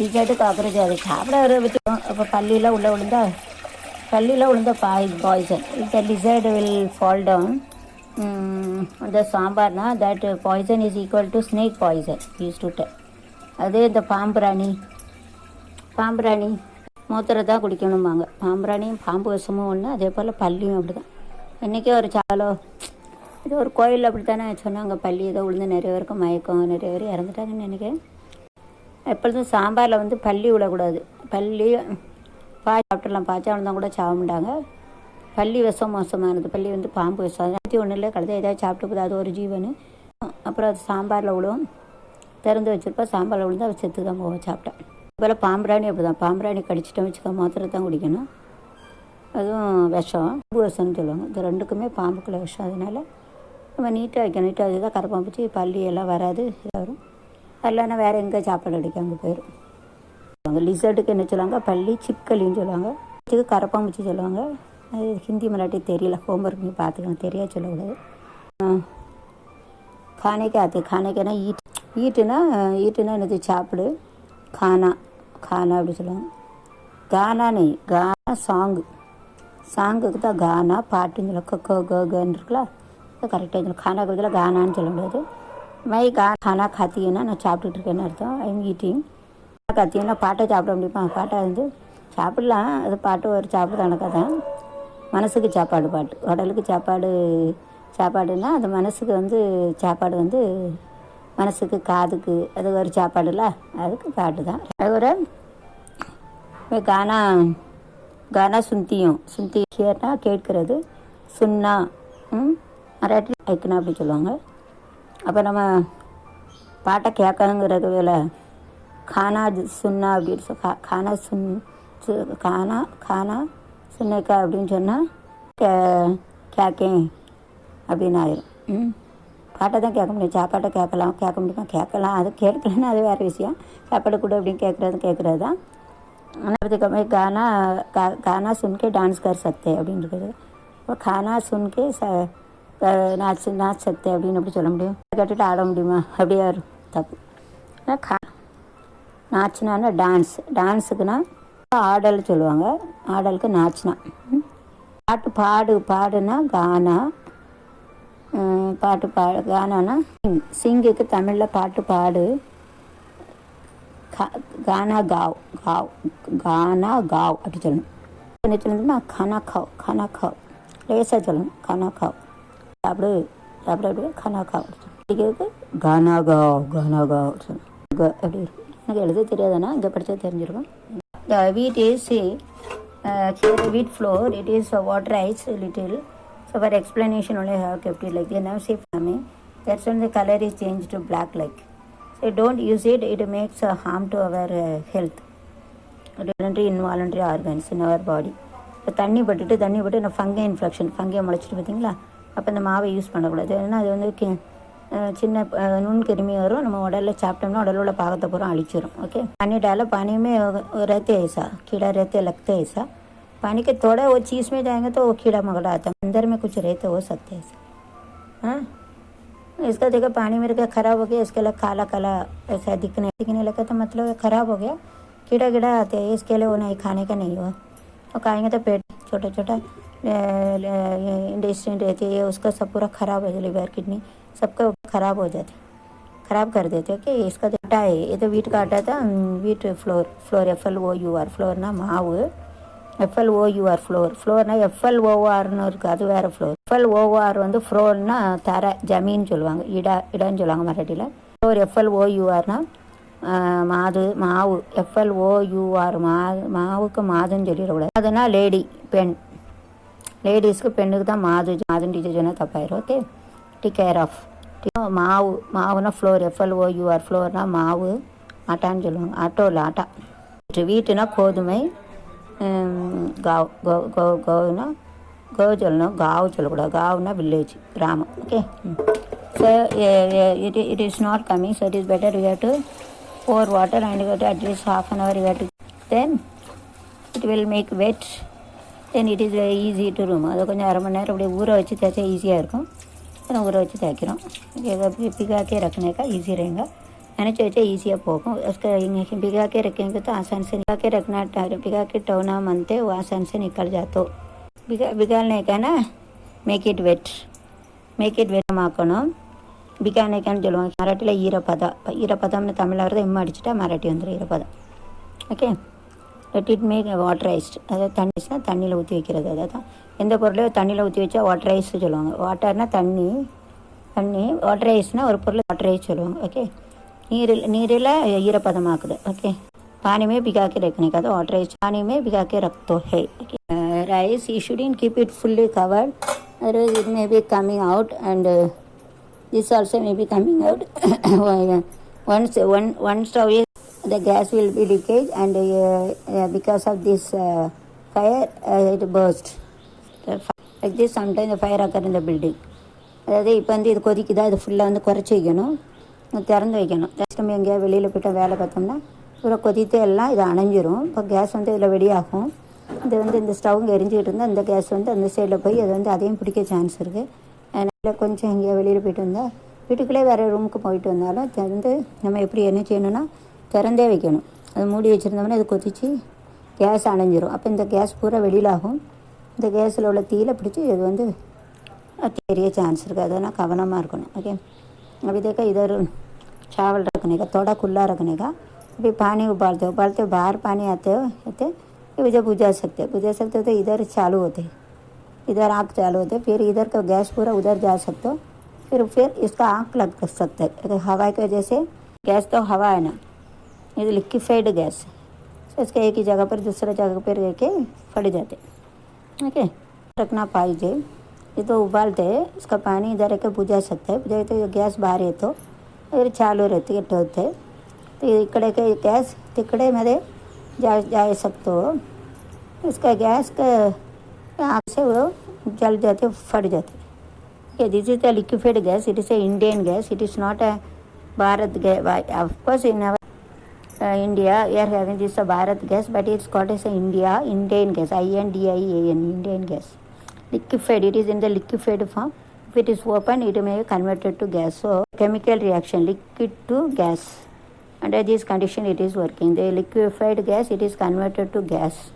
லிசர்ட்டு காக்ரோச் அது சாப்பிட வர வச்சுக்கோம். அப்போ பள்ளியெலாம் உள்ளே விழுந்தா poison. If the lizard will fall down the sambar na that poison is equal to snake poison used to tell. அதே இந்த பாம்புராணி மூத்திரத்தான் குடிக்கணும்பாங்க. பாம்பிராணியும் பாம்பு விஷமும் ஒன்று, அதே போல் பல்லியும் அப்படி தான். இன்றைக்கே ஒரு சாலோ இது ஒரு கோயிலில் அப்படி தானே சொன்னாங்க, பள்ளி ஏதோ விழுந்து நிறைய பேருக்கு மயக்கம், நிறைய பேர் இறந்துட்டாங்கன்னு நினைக்கிறேன். எப்பொழுதும் சாம்பாரில் வந்து பள்ளி விடக்கூடாது. பள்ளி சாப்பிட்டுலாம் பாய்ச்சாலும் கூட சாக மாட்டாங்க. பள்ளி விஷம் மோசமானது. பள்ளி வந்து பாம்பு விஷம். அது ஒன்றும் இல்லை, கழுதை ஏதாவது சாப்பிட்டு போகுது, அது ஒரு ஜீவனு. அப்புறம் அது சாம்பாரில் விழுவும், திறந்து வச்சுருப்பா, சாம்பாரில் விழுந்து அவள் செத்து தான் போவோம் சாப்பிட்டேன். அதுபோல் பாம்பிராணி அப்படி தான். பாம்பிராணி கடிச்சிட்டோம் வச்சுக்க, மாத்திரத்தான் குடிக்கணும். அதுவும் விஷம், பாம்பு விஷம்னு சொல்லுவாங்க. இது ரெண்டுக்குமே பாம்புக்குள்ள விஷம். அதனால நம்ம நீட்டாக வைக்கணும். நீட்டாக வச்சு தான் கரப்பாம்பூச்சி பள்ளி எல்லாம் வராது, வரும். இல்லைன்னா வேறு எங்கே சாப்பாடு அடிக்க அங்கே போயிடும். லிசர்ட்டுக்கு என்ன சொல்லுவாங்க, பள்ளி சிப்களின்னு சொல்லுவாங்க. இதுக்கு கரப்பாம்பூச்சி சொல்லுவாங்க. அது ஹிந்தி மராட்டி தெரியல, ஹோம்ஒர்க் நீ பார்த்துக்கணும், தெரியாது சொல்லக்கூடாது. खाने के ना ஈட்டுனா என்னது சாப்பிடு. கானா அப்படி சொல்லுவாங்க. கானா நெய், கானா சாங்குக்கு தான் கானா, பாட்டுன்னு சொல்ல கன்னு இருக்குல்ல, கரெக்டாக சொல்லணும். கானாக்கு பதில் கானான்னு சொல்ல முடியாது. மை கானா காத்திங்கன்னா நான் சாப்பிட்டுட்டு இருக்கேன்னு அர்த்தம். I'm eating. காத்திங்கன்னா பாட்டை சாப்பிட முடியுமா? பாட்டை வந்து சாப்பிடலாம், அது பாட்டு ஒரு சாப்பிட கணக்காக. மனசுக்கு சாப்பாடு பாட்டு, உடலுக்கு சாப்பாடுன்னா அது மனசுக்கு வந்து சாப்பாடு வந்து மனசுக்கு காதுக்கு அது ஒரு சாப்பாடுல, அதுக்கு பாட்டு தான். அது ஒரு கானா சுந்தி கேட்டா கேட்கறது, சுன்னா மராட்டி ஐக்கனா அப்படி சொல்லுவாங்க. அப்போ நம்ம பாட்டை கேட்கணுங்கிறது வேலை கானா சுன்னா அப்படின்னு கானா சுன்னேக்கா அப்படின்னு சொன்னால் கேக்கேன் அப்படின்னு ஆயிரும். பாட்டை தான் கேட்க முடியும், சாப்பாட்டை கேட்க முடியுமா? கேட்கலாம், அது கேட்கலன்னா அது வேறு விஷயம். சாப்பாடு கூட அப்படின்னு கேட்குறது தான். ஆனால் கானா சுன்கே டான்ஸ் கர் சக்தே அப்படின்னு இருக்குது. இப்போ கானா சுன்கே நாச் சக்தே அப்படின்னு அப்படி சொல்ல முடியும். கேட்டுட்டு ஆட முடியுமா? அப்படியே வரும், தப்பு. நாச்சுனா டான்ஸுக்குன்னா ஆடல் சொல்லுவாங்க. ஆடலுக்கு நாச்சுனா. பாடுனா கானா. கானானா சிங்குக்கு தமிழில் பாட்டு பாடு. கானா காவ் அப்படி சொல்லணும். என்ன சொல்லணும்னா கானா காவ் லேசாக சொல்லணும். கானா காவ் சாப்பிடு அப்படி கானா காவ் படிக்கிறதுக்கு கானா காவ் சொல்லணும். அப்படி இருக்கும். எனக்கு எழுத தெரியாதுன்னா இங்கே படித்தா தெரிஞ்சிருக்கும். வீட் is wheat flour, it is waterized a little. So for explanation only I have kept it like this. Now see for me, that's when the color is changed to black like. So don't use it, it makes harm to our health, voluntary involuntary organs in our body. இப்போ தண்ணி பட்டு நான் fungi முளைச்சிட்டு பார்த்தீங்களா, அப்போ இந்த மாவை use பண்ணக்கூடாது. ஏன்னா அது வந்து சின்ன நுண்கிருமி வரும், நம்ம உடலில் சாப்பிட்டோம்னா உடலில் உள்ள பாகத்தை பூரா அழிச்சிடும். ओके, पानी डालो, पानी में रहते ऐसा कीड़ा रहते लगते ऐसा. पानी के थोड़ा वो चीज़ में जाएंगे तो वो कीड़ा मकोड़ा आता है, अंदर में कुछ रहते हो सकते ऐसा. हाँ, इसका देखो पानी में रखा खराब हो गया, इसके लिए काला ऐसा दिखने लगा तो मतलब खराब हो गया. कीड़ा आते हैं, इसके लिए वो नहीं खाने का नहीं हुआ. और खाएंगे तो पेट छोटा इंटेस्टाइन रहती है, उसका सब पूरा खराब हो जाए, लिवर किडनी सबका खराब हो जाते, खराब कर देते. ओके, इसका आटा है, ये तो वीट का आटा था. वीट फ्लोर FLOUR फ्लोर ना माவு, FLOUR ஃப்ளோர்னா FLORனு இருக்குது, அது வேறு ஃப்ளோர். FLOR வந்து ஃப்ளோர்னா தர ஜமீன் சொல்லுவாங்க, இடான்னு சொல்லுவாங்க மராட்டியில். ஃப்ளோர் FLOURனா மாவு. FLOUR மாவுக்கு மாதுன்னு சொல்லிடக்கூடாது. அதுனா பெண், லேடிஸ்க்கு பெண்ணுக்கு தான் மாதுன்னு டீச்சர் சொன்னால் தப்பாயிரும். Okay, take care of. மாவுனா ஃப்ளோர் FLOUR ஃப்ளோர்னா மாவு, ஆட்டான்னு சொல்லுவாங்க. ஆட்டா. வீட்டுனா கோதுமை. கவுனா சொல்லணும், காவு சொல்லக்கூடாது. காவுனா வில்லேஜ், கிராமம். Okay, so it is not coming, so it is better you have to pour water and you have to at least half an hour you have to, then it will make wet, then it is very easy to remove. அதை கொஞ்சம் அரை மணி நேரம் அப்படியே ஊற வச்சு தேய்ச்சா ஈஸியாக இருக்கும். அதை ஊற வச்சு தேய்க்கிறோம். भिगा के रखने का ईजी रहेगा, मैंने सोचा ईजिया போகும். उसका भिगा के रखेंगे तो आसान से भिगा के रखना, भिगा के टोना मनते वो आसान से निकल जाते. भिगाने का ना மேக் இட் வெட் ஆக்கணும். பிகானேக்கான்னு சொல்லுவாங்க மராட்டியில். ஈரப்பதம்னு தமிழில் வரது எம்மா அடிச்சுட்டா மராட்டி வந்துடும் ஈரப்பதம். Okay, let it make waterised. அதாவது தண்ணிஸ்னா தண்ணியில் ஊற்றி வைக்கிறது. அதாவது எந்த பொருளையும் தண்ணியில் ஊற்றி வச்சா வாட்டரைஸ்டு சொல்லுவாங்க. வாட்டர்னா தண்ணி, வாட்டரைஸ்னால் ஒரு பொருளை வாட்டரைஸ் சொல்லுவாங்க. ஓகே, நீரில் ஈரப்பதமாக்குது. ஓகே, पानी में भिगा के रखने का, तो वाटर पानी में भिगा के रख दो है. Rice you shouldn't keep it fully covered, otherwise it may be coming out, and this also may be coming out. Once stove is, the gas will be leakage, and because of this fire it burst. Like this sometimes the fire occur in the building. அதாவது இப்போ வந்து இது கொதிக்குதா, இது ஃபுல்லாக வந்து குறைச்சி வைக்கணும், திறந்து வைக்கணும். ஜஸ்ட் நம்ம எங்கேயாவது வெளியில் போய்ட்டு வேலை பார்த்தோம்னா இவ்வளோ கொதித்து எல்லாம் இது அணைஞ்சிரும். இப்போ கேஸ் வந்து இதில் வெடியாகும். இது வந்து இந்த ஸ்டவ்ங்க எரிஞ்சிக்கிட்டு இருந்தால் இந்த கேஸ் வந்து அந்த சைடில் போய் அது வந்து அதையும் பிடிக்க சான்ஸ் இருக்குது. அதனால் கொஞ்சம் எங்கேயா வெளியில் போய்ட்டு வந்தால், வீட்டுக்குள்ளே வேறு ரூமுக்கு போயிட்டு வந்தாலும் வந்து நம்ம எப்படி என்ன செய்யணும்னா திறந்தே வைக்கணும். அது மூடி வச்சுருந்தோம்னா இது கொதித்து கேஸ் அணைஞ்சிரும். அப்போ இந்த கேஸ் பூரா வெளியிலாகும். இந்த கேஸில் உள்ள தீயில பிடிச்சி இது வந்து தெரிய चांस இருக்குது. அதெல்லாம் கவனமாக இருக்கணும். ओके, अभी देखो इधर चावल रखने का, थोड़ा खुला रखने का. अभी पानी उबालते हो बाहर पानी आते ये जब बुझा सकते हो तो इधर चालू होते, इधर आग चालू होते, फिर इधर का गैस पूरा उधर जा सकते हो, फिर इसका आग लग सकता है. हवा की वजह से, गैस तो हवा है ना, ये लिक्विफाइड गैस, इसका एक ही जगह पर दूसरा जगह पर लेके फट जाते. ओके, रखना पाइजे. ये तो उबालते हैं, इसका पानी इधर के बुझा सकता है. बुझाए तो गैस बाहर है तो इधर चालू रहती है होते, तो इकड़े के गैस तिकड़े में जा सकते हो. इसका गैस का आग से वो जल जाते, फट जाते. Okay, this is the liquefied gas. It is a Indian gas. It is not a Bharat gas. Of course, in our India, we are having this Bharat gas, but it's called as a Indian gas. INDIAN, Indian gas. Liquefied. It is in the liquefied form. If it is open, it may be converted to gas. So, chemical reaction, liquid to gas. Under this condition, it is working. The liquefied gas, it is converted to gas.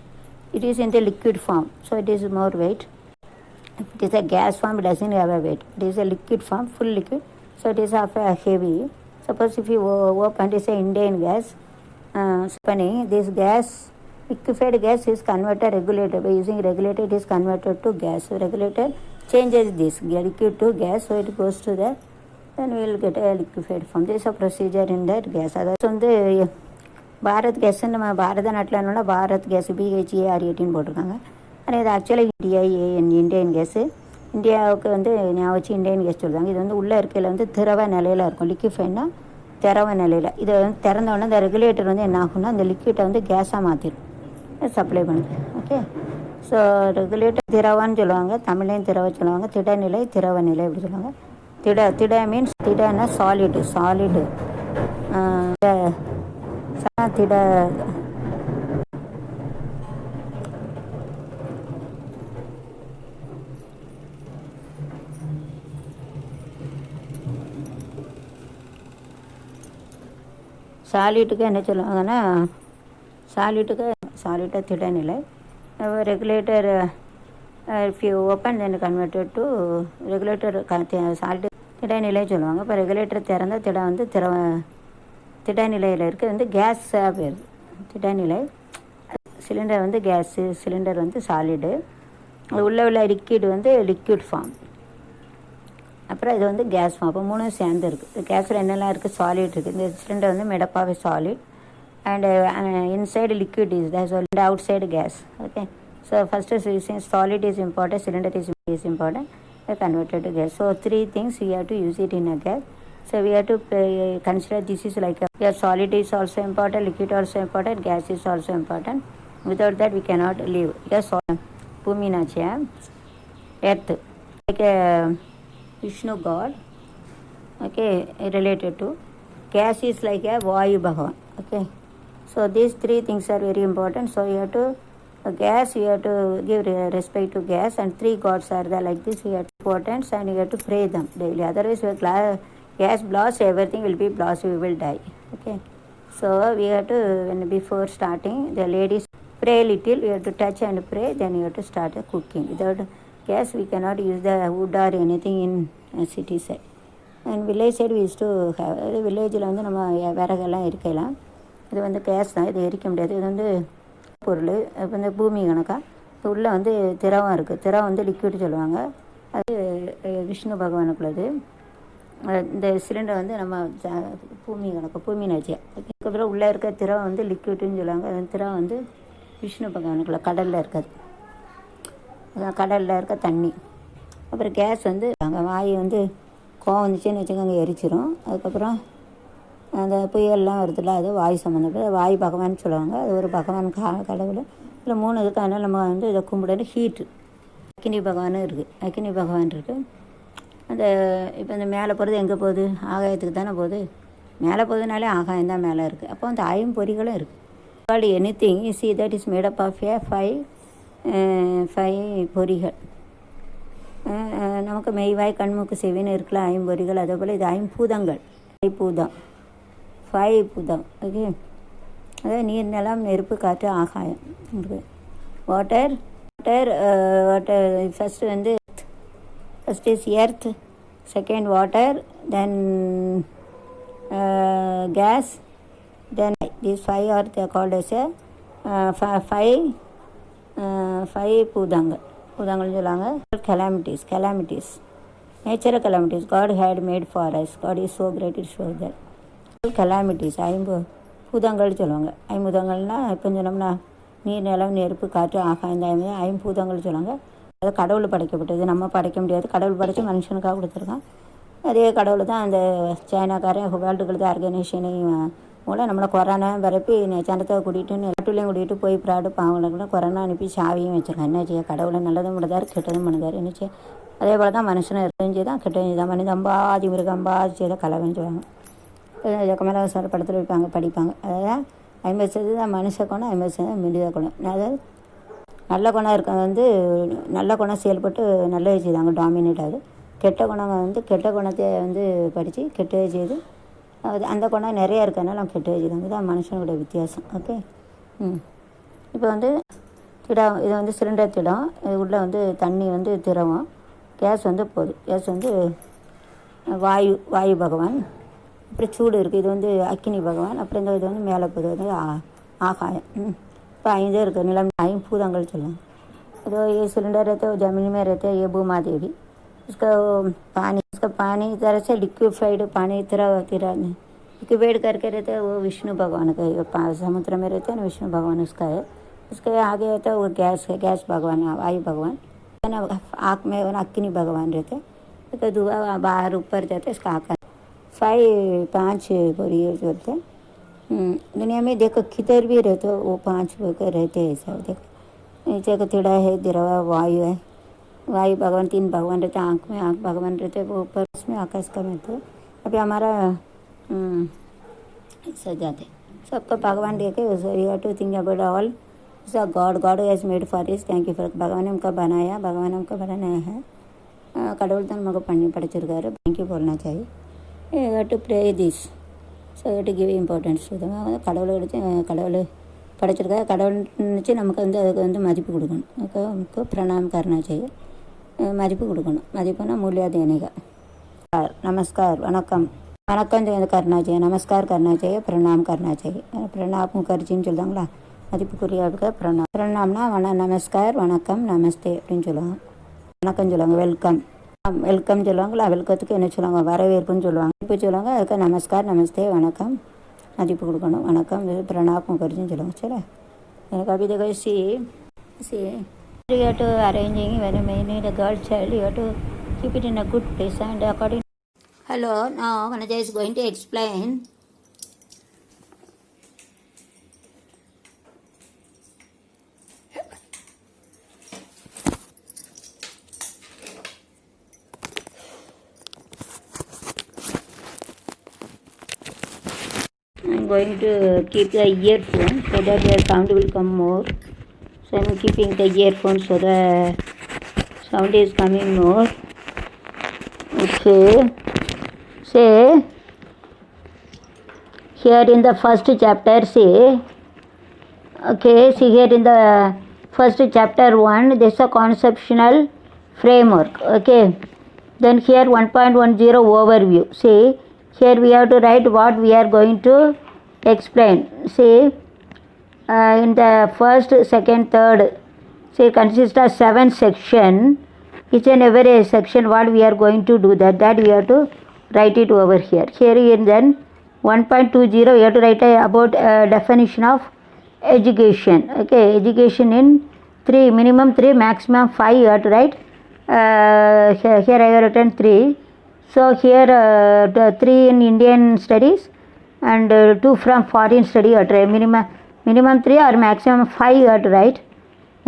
It is in the liquid form, so it is more weight. If it is a gas form, it doesn't have a weight. It is a liquid form, full liquid, so it is of a heavy. Suppose if you open, it is a Indian gas. This gas, liquefied gas is converted, regulated. By using regulator, it is converted to gas. So regulator changes this liquid to gas, so it goes to the, then we will get a liquefied form. There is a procedure in that gas. அதாவது வந்து பாரத் கேஸ்ன்னு நம்ம பாரத நாட்டில் என்னன்னா Bharat case BHAR18 போட்டிருக்காங்க. ஆனால் இது ஆக்சுவலாக INDIAN, Indian case. இந்தியாவுக்கு வந்து ஞாபகம் வச்சு இந்தியன் கேஸ் சொல்லுவாங்க. இது வந்து உள்ளே இருக்கையில் வந்து திரவ நிலையில் இருக்கும். லிக்விஃபைட்னா திரவ நிலையில். இதை வந்து திறந்தோடனே இந்த ரெகுலேட்டர் வந்து என்ன ஆகும்னா அந்த லிக்விட்டை வந்து கேஸாக மாற்றிடும், சப்ளை பண்ணுது. ஓகே, ஸோ ரெகுலேட்டர் திரவன்னு சொல்லுவாங்க, தமிழ்லையும் திரவ சொல்லுவாங்க, திடநிலை திரவ நிலை அப்படி சொல்லுவாங்க. திட மீன்ஸ் திடன்னா சாலிடு திட. சாலிட்டுக்கு என்ன சொல்லுவாங்கன்னா சாலிட்டை திடநிலை. Regulator if you open then converted to regulator, solid திடநிலை சொல்லுவாங்க. இப்போ ரெகுலேட்டர் திறந்தால் திடம் வந்து திடநிலையில் இருக்குது, வந்து கேஸாக போயிடுது. திடநிலை சிலிண்டர் வந்து கேஸு, சிலிண்டர் வந்து சாலிடு, உள்ளே உள்ள லிக்விட் வந்து லிக்விட் ஃபார்ம், அப்புறம் இது வந்து கேஸ் ஃபார்ம். அப்போ மூணும் சேர்ந்து இருக்குது. கேஸில் என்னெல்லாம் இருக்குது, சாலிட் இருக்குது. இந்த சிலிண்டர் வந்து made up solid, and inside liquid is there, so outside gas. Okay, so first solid is important, cylinder is important, converted to gas. So three things we have to use it in a gas. So we have to consider this is like a solid is also important, liquid also important, gas is also important. Without that we cannot live. Yes, Bhumi Nacha, earth, like a Vishnu god. Okay, related to gas is like a Vayu Bhagavan. Okay, so these three things are very important. So you have to gas, you have to give respect to gas, and three gods are there like this. We have importance, and you have to pray them daily. Otherwise, gas blast, everything will be blast. We will die. Okay, so we have to, when before starting, the ladies pray little. We have to touch and pray. Then you have to start the cooking. Without gas, we cannot use the wood or anything in city side. And village side we used to have. வில்லேஜில் வந்து நம்ம விறகெல்லாம் எரிக்கலாம். இது வந்து case தான், இது எரிக்க முடியாது. இது வந்து பொருள். இப்போ இந்த பூமி கணக்காக உள்ளே வந்து திரவம் இருக்குது. திரவம் வந்து லிக்விட் சொல்லுவாங்க. அது விஷ்ணு பகவானுக்குள்ளது. இந்த சிலிண்டர் வந்து நம்ம பூமி கணக்கு பூமி நாச்சியா. அதுக்கப்புறம் உள்ளே இருக்க திரவம் வந்து லிக்விட்னு சொல்லுவாங்க. அந்த திரவம் வந்து விஷ்ணு பகவானுக்குள்ள கடலில் இருக்காது. அதான் கடலில் இருக்க தண்ணி. அப்புறம் கேஸ் வந்து அங்கே வாயு வந்து கோவம் வந்துச்சுன்னு வச்சுக்கோங்க எரிச்சிரும். அதுக்கப்புறம் அந்த புயல்லாம் வருதுல்ல, அது வாயு சம்மந்தப்பட்ட வாயு பகவான் சொல்லுவாங்க. அது ஒரு பகவான் கடவுள். இதில் 3 இருக்குது. அதனால் நம்ம வந்து இதை கும்பிடணும். ஹீட்டு அக்கினி பகவானும் இருக்குது. அக்கினி பகவான் இருக்குது. அந்த இப்போ இந்த மேலே போகிறது எங்கே போகுது? ஆகாயத்துக்கு தானே போகுது. மேலே போகுதுனாலே ஆகாயம் தான் மேலே இருக்குது. அப்போ அந்த ஐம்பொறிகளும் இருக்குது. Called anything see that is made up of a five பொறிகள். நமக்கு மெய்வாய் கண்மூக்கு செவின்னு இருக்கலாம் ஐம்பொறிகள். அதே போல் இது ஐம்பூதங்கள். ஃபைவ் பூதம். ஓகே, அதாவது நீர், நிலம், நெருப்பு, காற்று, ஆகாயம் இருக்குது. வாட்டர் ஃபஸ்ட்டு வந்து first is earth, second water, then gas, then these 5 are called as a 5 பூதங்கள் சொல்லுவாங்க. calamities, natural calamities God had made for us. God is so great, it shows that. calamities பூதங்கள் சொல்லுவாங்க. ஐம்பூதங்கள்னால் இப்போ சொன்னோம்னா நீர், நிலம், நெருப்பு, காற்று, ஆகாயம் இந்த ஐம்பூதங்கள் சொல்லுவாங்க. அது கடவுள் படைக்கப்பட்டது, நம்ம படைக்க முடியாது. கடவுள் படைத்து மனுஷனுக்காக கொடுத்துருக்கான். அதே கடவுள் தான் அந்த சைனாக்காரன் வேர்ல்டு ஹெல்த் ஆர்கனைசேஷனை மூலம் நம்மளை கொரோனா பரப்பி சனத்தை கூட்டிகிட்டு நாட்டுலையும் கூட்டிகிட்டு போய் ப்ராடு பாவங்களுக்கு கொரோனா அனுப்பி சாவியும் வச்சுருக்காங்க. என்ன செய்ய? கடவுளை நல்லதும் பண்ணுதார், கெட்டதும் பண்ணுதார். என்ன செய்ய? அதே போல் தான் மனுஷனை இருந்துச்சு தான் கெட்டது தான் மனித அம்பாதி மிருகம் அம்பாதி செய்த கலவைன்னு சொல்லுவாங்க. கமலஹாசன் படத்தில் வைப்பாங்க, படிப்பாங்க. அதாவது 50% தான் மனுஷ குணம், 50% தான் மிருக குணம். அதாவது நல்ல குணம் இருக்க வந்து நல்ல குணம் செயல்பட்டு நல்லது செய்தாங்க, டாமினேட் ஆகுது. கெட்ட குணம் வந்து கெட்ட குணத்தை வந்து படித்து கெட்டது செய்து அது அந்த குணம் நிறையா இருக்கிறதுனால அவங்க கெட்டது செய்தாங்க. இதுதான் மனுஷனோட வித்தியாசம். ஓகே. இப்போ வந்து திடம், இது வந்து சிலிண்டர் திடம். இது உள்ளே வந்து தண்ணி வந்து திரவம். கேஸ் வந்து போகுது. கேஸ் வந்து வாயு பகவான். அப்புறம் சூடு இருக்குது. இது வந்து அக்கினி பகவான். அப்புறம் இந்த இது வந்து மேலே போகுது, வந்து ஆகாயம். இப்போ 5 இருக்குது. நிலம் ஐம்பூதங்கள் சொல்லுவாங்க. तो ये सिलेंडर रहता है वो ज़मीन में रहते हैं. ये भूमा देवी, इसका पानी तरह से लिक्विफाइड पानी तरह लिक्विड करके रहता है. वो विष्णु भगवान का समुद्र में रहते हैं ना, विष्णु भगवान उसका है. उसके आगे रहता है वो गैस है, गैस भगवान, वायु भगवान. आँख में अग्नि भगवान रहते हैं. तो धुआं बाहर ऊपर जाते हैं. इसका आकार 5 बोरी बोलते हैं. दुनिया में देखो किधर भी रहते हो वो 5 बोकर रहते हैं. सब देखो नीचे का तिड़ा है, दिरवा वायु है. वायु भगवान 3 भगवान रहते हैं. आँख में आँख भगवान रहते हैं. वो ऊपर उसमें आकाश का में. तो अभी हमारा सजाते सबका भगवान देखे. You have to think about all. God has made for this. Thank you for. भगवान ने हमको बनाया, भगवान हमको बनाया है. கடவுள் தான் நமக்கு பண்ணி படைச்சிருக்காரு. தேங்க்யூ बोलना चाहिए. you have to pray this. so you have to give importance to them. கடவுளை எடுத்து கடவுள் படைச்சிருக்காரு. கடவுள் நினச்சி நமக்கு வந்து அதுக்கு வந்து மதிப்பு கொடுக்கணும். நமக்கு பிரணாம் करना चाहिए. மதிப்பு கொடுக்கணும். மதிப்புனா मूल्य देने का. नमस्कार, வணக்கம் करना चाहिए. नमस्कार करना चाहिए, प्रणाम करना चाहिए. प्रणाम முகர்ஜின்னு சொல்லுவாங்களா, மதிப்புக்குரிய பிரணாம்னா நமஸ்கார், வணக்கம், நமஸ்தே அப்படின்னு சொல்லுவாங்க. வணக்கம் சொல்லுவாங்க. வெல்கம் சொல்லுவாங்களா, வெல்கத்துக்கு என்ன சொல்லுவாங்க, வரவேற்புன்னு சொல்லுவாங்க. இப்போ சொல்லுவாங்க. அதுக்கு நமஸ்கார், நமஸ்தே, வணக்கம், மதிப்பு கொடுக்கணும். வணக்கம் பிரணாப் முகர்ஜின்னு சொல்லுவாங்க. சரி, எனக்கு अभी देखो see you have to arranging when you need a girl child, you have to keep it in a good place and according. Hello, now Vanaja is going to explain I'm going to keep the earphone so that the sound will come more. So I'm keeping the earphone so the sound is coming more. Okay. Say here in the first chapter, see here in the first chapter 1, this is a conceptual framework. Okay. Then here 1.10 overview. See, here we have to write what we are going to explain. See, in the first, second, third, say consists of 7 section. Each and every section what we are going to do that we have to write it over here. Here in then 1.20 we have to write about definition of education. Okay, education in 3, minimum 3, maximum 5 you have to write. Here I have written 3. So here 3 in Indian studies and 2 from foreign study you have to write. Minimum 3 or maximum 5 you have to write.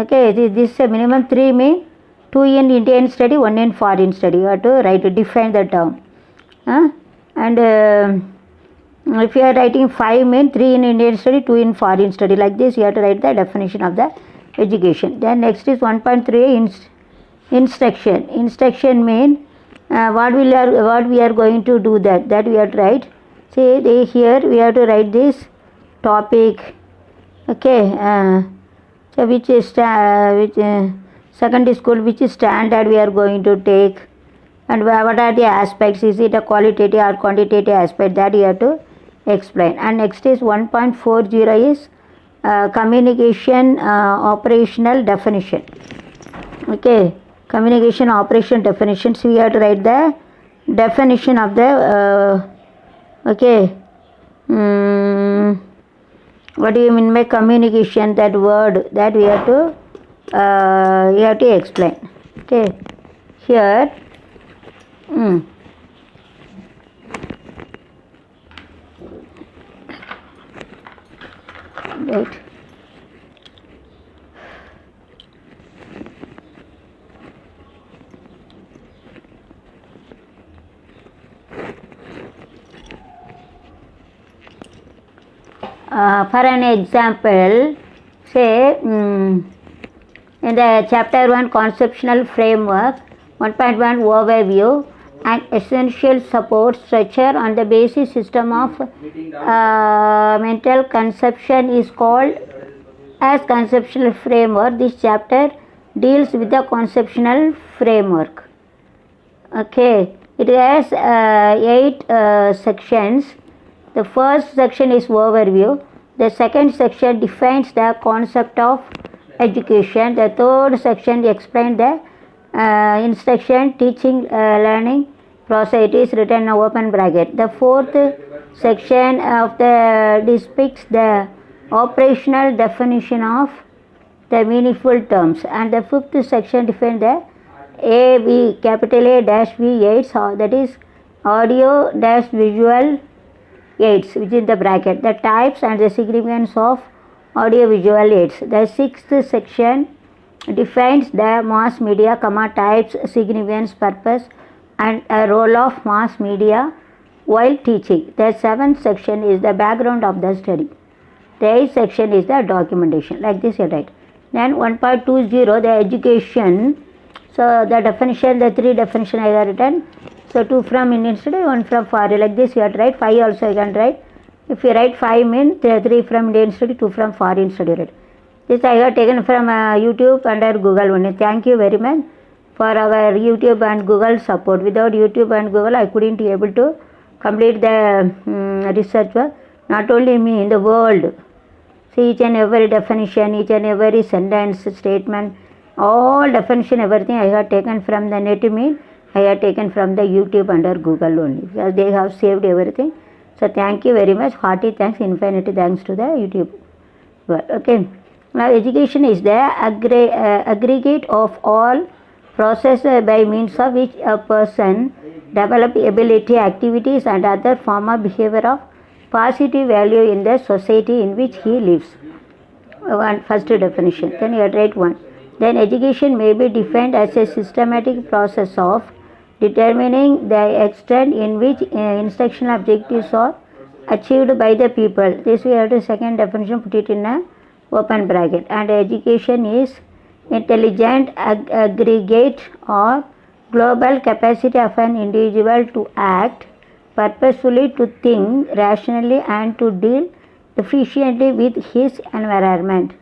Okay, this minimum 3 means 2 in Indian study, 1 in foreign study. You have to write to define the term. And if you are writing 5 means 3 in Indian study, 2 in foreign study. Like this you have to write the definition of the education. Then next is 1.3 instruction. Instruction means what we are going to do that we have to write. See here we have to write this topic. Okay, so which is secondary school, which standard we are going to take, and what are the aspects, is it a qualitative or quantitative aspect, that you have to explain. And next is 1.40 is communication operational definition. Okay, communication operation definitions, we have to write the definition of the what do you mean by communication, that word, that we have to explain. Okay, here right. For an example, say in the chapter 1 conceptual framework, 1.1 overview and essential support structure on the basic system of mental conception is called as conceptual framework. This chapter deals with the conceptual framework. Okay, it has 8 sections. The first section is overview. The second section defines the concept of education. The third section explains the instruction, teaching, learning process. It is written in open bracket. The fourth section of the depicts the operational definition of the meaningful terms, and the fifth section defines the AV, capital A dash V aids, that is audio dash visual aids within the bracket, the types and the significance of audio visual aids. The sixth section defines the mass media, types, significance, purpose and a role of mass media while teaching. The seventh section is the background of the study. The eighth section is the documentation. Like this you write. Then 1.20 the education. So the definition, the 3 definition I have written. So 2 from Indian study, 1 from foreign. Like this you have to write. 5 also you can write. If you write 5 means 3 from Indian study, 2 from foreign study. Right? This I have taken from YouTube under Google only. Thank you very much for our YouTube and Google support. Without YouTube and Google I couldn't be able to complete the research work. Not only me, in the world. See each and every definition, each and every sentence, statement, all definition, everything I have taken from the native mean. I have taken from the YouTube under Google only. Because they have saved everything. So thank you very much. Hearty thanks, infinity thanks to the YouTube. Okay. Now education is the aggregate of all processes by means of which a person develop ability, activities and other form of behavior of positive value in the society in which he lives. First definition. Then you write 1. Then education may be defined as a systematic process of determining the extent in which instructional objectives are achieved by the people. This we have to second definition, put it in a open bracket. And education is intelligent aggregate or global capacity of an individual to act purposefully, to think rationally and to deal efficiently with his environment.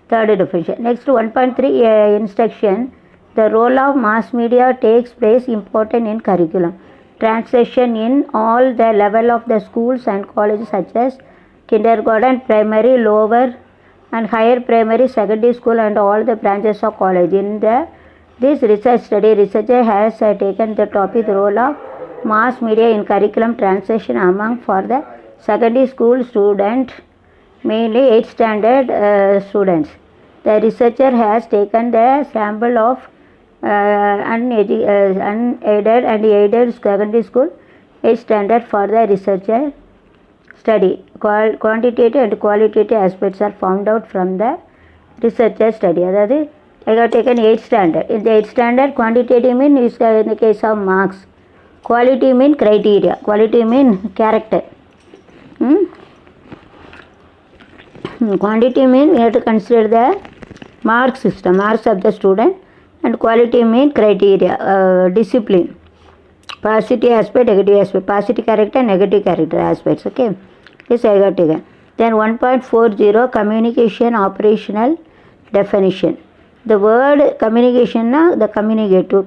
Third definition. Next 1.3 instruction. The role of mass media takes place important in curriculum. Translation in all the level of the schools and colleges such as kindergarten, primary, lower and higher primary, secondary school and all the branches of college. In this research study, researcher has taken the topic the role of mass media in curriculum translation among for the secondary school student, mainly 8th standard students. The researcher has taken the sample of unaided and aided secondary school 8th standard for the researcher study. Quantitative and qualitative aspects are found out from the researcher study. That I have taken 8th standard. In the 8th standard, quantitative mean is in the case of marks. Quality mean criteria. Quality mean character. Quantity mean we have to consider the mark system, marks of the student, and quality mean criteria, discipline. Positive aspect, negative aspect, positive character, negative character aspects. Okay, this I got taken. Then 1.40 communication operational definition. The word communication, the communicate to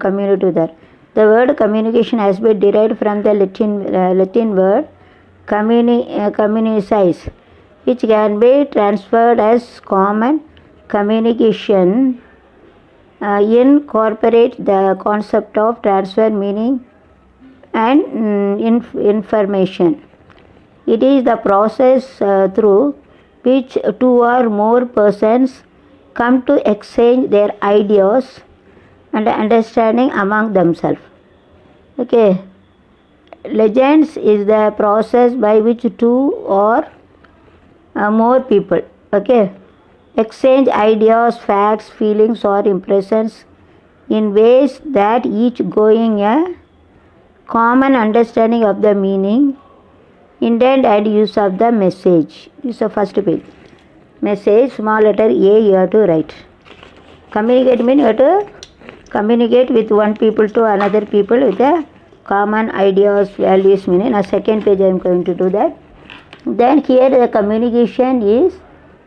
there. The word communication has been derived from the Latin word communicize, which can be transferred as common communication. Incorporate the concept of transfer meaning and information. It is the process through which two or more persons come to exchange their ideas and understanding among themselves. Okay. Legends is the process by which two or more people, okay, exchange ideas, facts, feelings or impressions in ways that each going a common understanding of the meaning, intent and use of the message. This is the first page. Message, small letter A you have to write. Communicate means you have to communicate with one people to another people with a common ideas, values, meaning. Now second page I am going to do that. Then here the communication is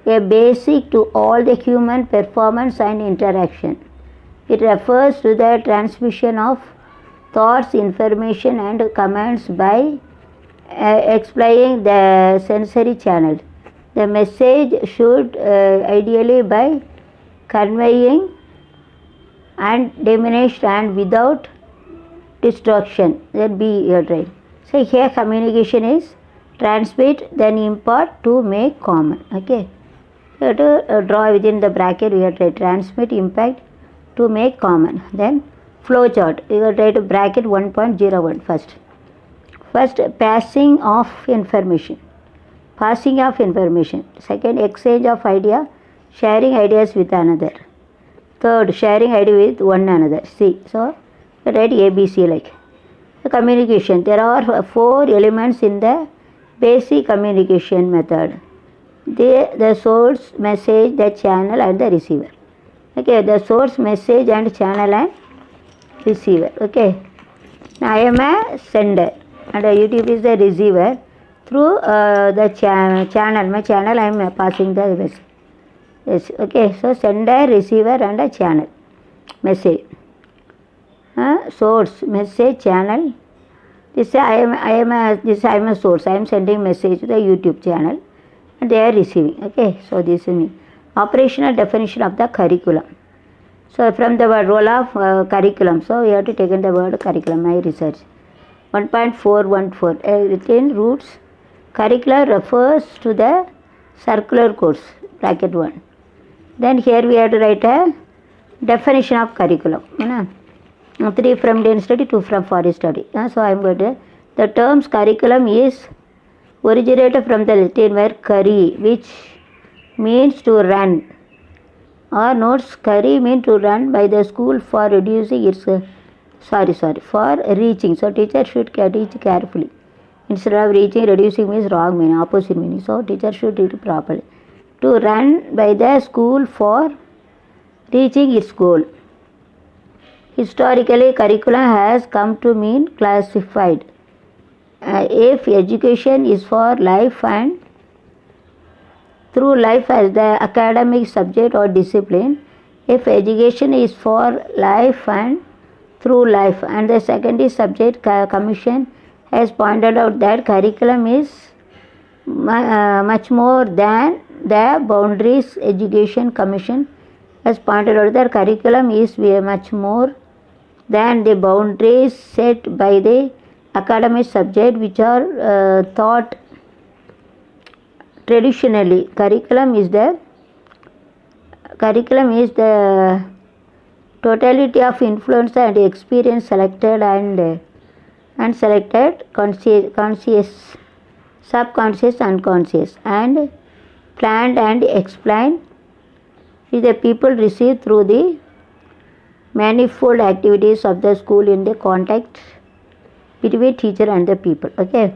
a basic to all the human performance and interaction. It refers to the transmission of thoughts, information and commands by exploring the sensory channel. The message should ideally by conveying and diminished and without destruction. That be your right. So here communication is transmit, then impart, to make common. Okay. You have to draw within the bracket. We have to transmit, impact, to make common. Then flow chart. You have to write bracket 1.01 first. First, passing of information. Passing of information. Second, exchange of idea, sharing ideas with another. Third, sharing idea with one another. C. So, write ABC like. The communication. There are 4 elements in the basic communication method. The source, message, the channel and the receiver. Okay, the source, message and channel and receiver. Okay. Now I am a sender and YouTube is the receiver. Through the channel, my channel I am passing the message. Yes, okay. So sender, receiver and a channel. Message. Source, message, channel. This I am a source. I am sending message to the YouTube channel and they are receiving. Okay, so this is me. Operational definition of the curriculum. So from the word role of curriculum, so we have to take in the word curriculum, my research. 1.414 written roots. Curriculum refers to the circular course, bracket 1. Then here we have to write a definition of curriculum. 3 from Indian study, 2 from foreign study. So I am going to, the terms curriculum is originated from the Latin word curri, which means to run. Or notes, curri means to run by the school for reducing its, for reaching. So teacher should teach carefully. Instead of reaching, reducing means wrong meaning, opposite meaning. So teacher should teach properly. To run by the school for reaching its goal. Historically, curriculum has come to mean classified. If education is for life and through life as the academic subject or discipline, if education is for life and through life, and the secondary subject, commission has pointed out that curriculum is much more than the Boundaries Education Commission has pointed out that curriculum is much more than the boundaries set by the academic subject which are taught traditionally. Curriculum is the totality of influence and experience selected and unselected, conscious, subconscious, unconscious, and planned and explained, which the people receive through the manifold activities of the school in the contact between teacher and the people. Okay.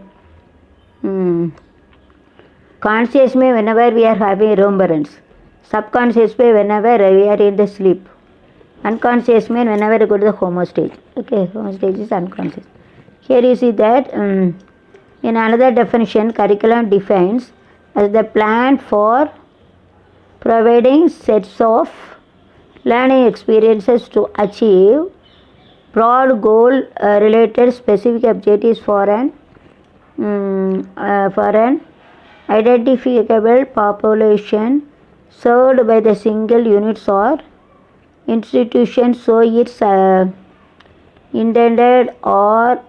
Conscious means whenever we are having remembrance. Subconscious means whenever we are in the sleep. Unconscious means whenever we go to the homostage. Okay, homostage is unconscious. Here you see that in another definition, curriculum defines as the plan for providing sets of learning experiences to achieve broad goal related specific objectives for an identifiable population served by the single units or institution, so it's intended or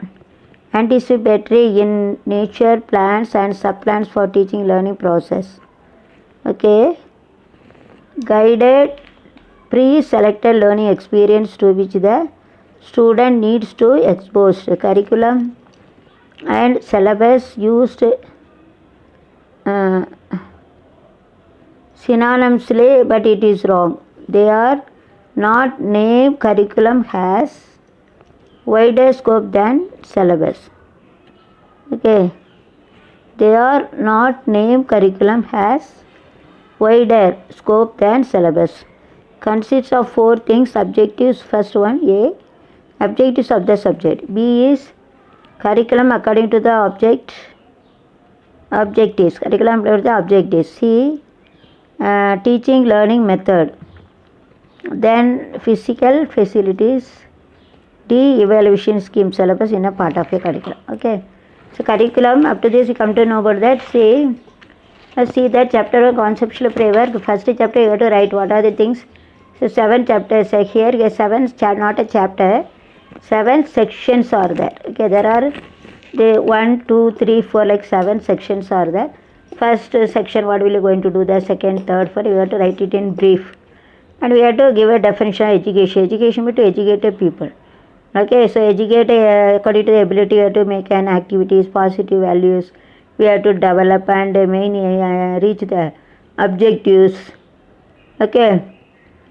anticipatory in nature, plans and subplans for teaching learning process. Okay, guided pre-selected learning experience to which the student needs to expose. The curriculum and syllabus used synonymously, but it is wrong. They are not named. Curriculum has wider scope than syllabus. Okay, they are not named. Curriculum has wider scope than syllabus. Consists of 4 things. Objectives. First one, A, objectives of the subject. B is curriculum according to the objectives. Curriculum according to the objectives. C, teaching learning method. Then physical facilities. D, evaluation scheme. Syllabus in a part of a curriculum. Okay, so curriculum, up to this you come to know about that. See that chapter 1, conceptual framework. First chapter you have to write what are the things. So 7 chapters are here. Yes, 7, not a chapter. 7 sections are there. Okay, there are the 1, 2, 3, 4, like 7 sections are there. First section, what will you going to do? The second, third, fourth, you have to write it in brief. And we have to give a definition of education. Education means to educate a people. Okay, so educate according to the ability, we have to make an activities, positive values. We have to develop and reach the objectives. Okay,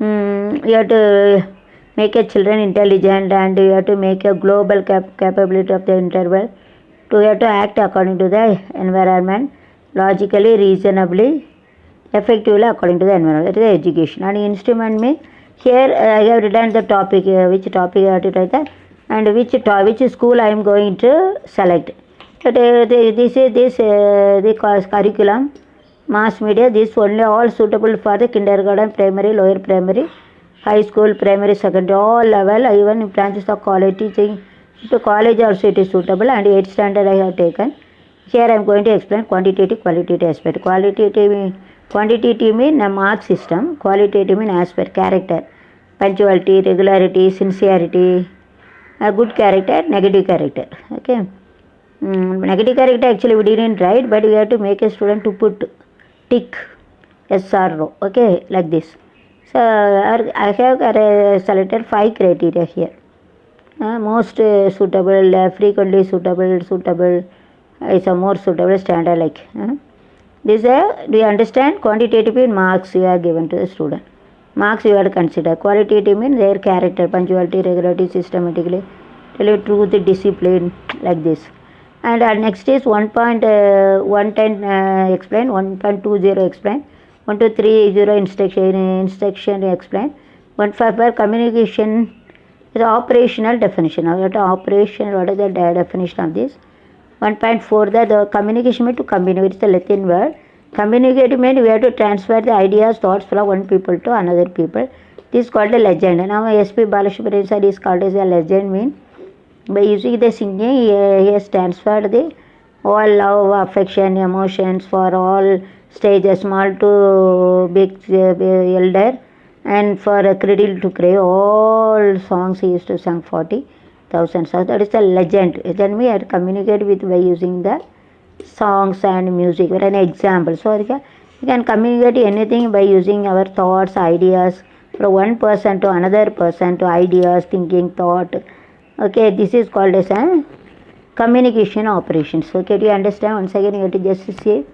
you have to make a children intelligent, and you have to make a global capability of the interval. You have to act according to the environment, logically, reasonably, effectively according to the environment. That is the education. And instrument means, here I have written the topic, which topic I have to write that, and which school I am going to select. But this is the curriculum, mass media. This only all suitable for the kindergarten, primary, lower primary, high school, primary, secondary, all level, even in branches of college teaching. To college also it is suitable, and 8th standard I have taken. Here I am going to explain quantitative, qualitative aspect. Quantitative means a mark system. Qualitative means aspect, character, punctuality, regularity, sincerity, a good character, negative character. Okay, negative character actually we didn't write, but we have to make a student to put tick, yes or no. Okay, like this. So I have selected 5 criteria here. Most suitable, frequently suitable, is a more suitable, standard like. This do you understand? Quantitative means marks you are given to the student. Marks you have to consider. Qualitative means their character, punctuality, regularity, systematically, tell you truth, discipline, like this. And next is 1.10 explain, 1.20 explain, 1.30 instruction explain, 1.5 communication is operational definition. Now what is the definition of this? 1.4 the communication means to communicate. It's the Latin word. Communicate means we have to transfer the ideas, thoughts from one people to another people. This is called a legend. Now S.P. Balasubrahmanyam sir is called as a legend mean. By using the singing, he has transferred the all love, affection, emotions for all stage, small to big, elder, and for a cradle to grave, all songs he used to sing 40,000 songs. That is the legend. Then we had communicate with by using the songs and music. For an example, so we can communicate anything by using our thoughts, ideas, from one person to another person, to ideas, thinking, thought. Okay, this is called as a communication operations. Okay, do you understand? Once again, you have to just see.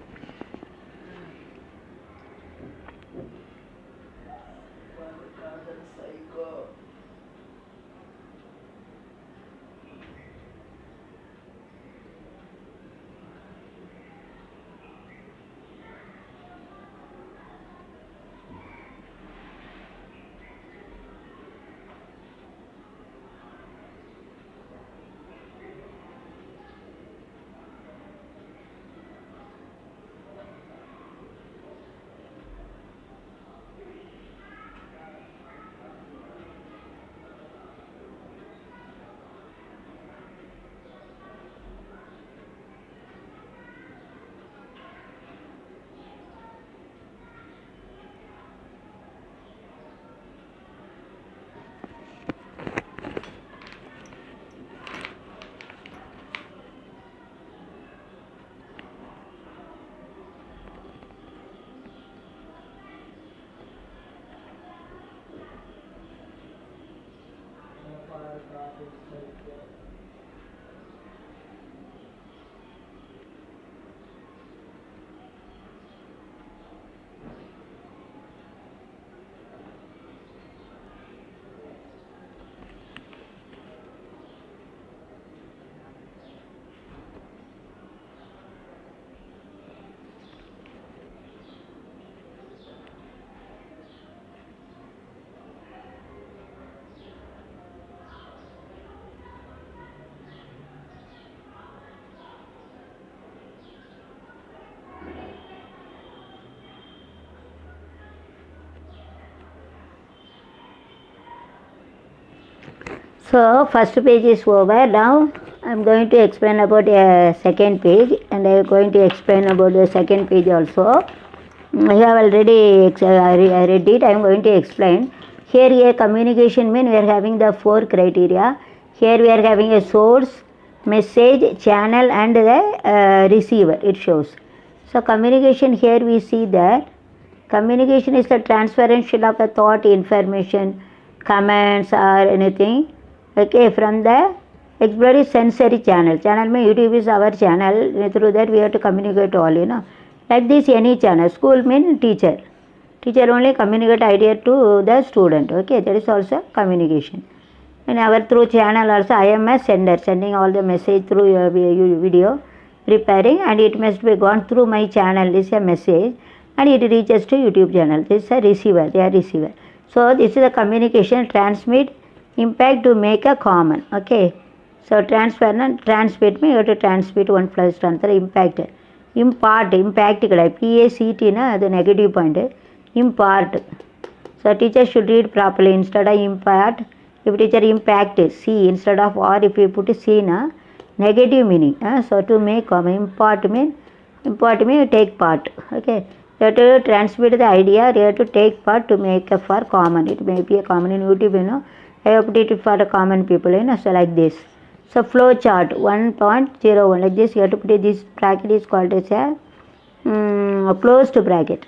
So first page is over. Now I am going to explain about a second page, and I am going to explain about the second page also. I have already read it. I am going to explain. Here a communication mean we are having the 4 criteria. Here we are having a source, message, channel, and the receiver. It shows. So communication, here we see that communication is the transferential of a thought, information, comments or anything. Okay, from the explore sensory channel. Channel means YouTube is our channel. Through that we have to communicate all, Like this, any channel. School means teacher. Teacher only communicate idea to the student. Okay, that is also communication. And our through channel also, I am a sender, sending all the message through your video, preparing, and it must be gone through my channel. This is a message, and it reaches to YouTube channel. This is a receiver. They are receiver. So this is the communication, transmit, impact to make a common. Okay. So transfer and transmit means you have to transmit one plus transfer, impact. Impart, impact PACT na the negative point. Impart. So teacher should read properly. Instead of impart, if teacher impact C instead of or, if you put C na negative meaning. So to make common, impart mean you take part. Okay. You have to transmit the idea. You have to take part to make a for common. It may be a common in YouTube, I have put it for the common people, so like this. So flow chart 1.01, like this. You have to put it, this bracket is called as a closed bracket.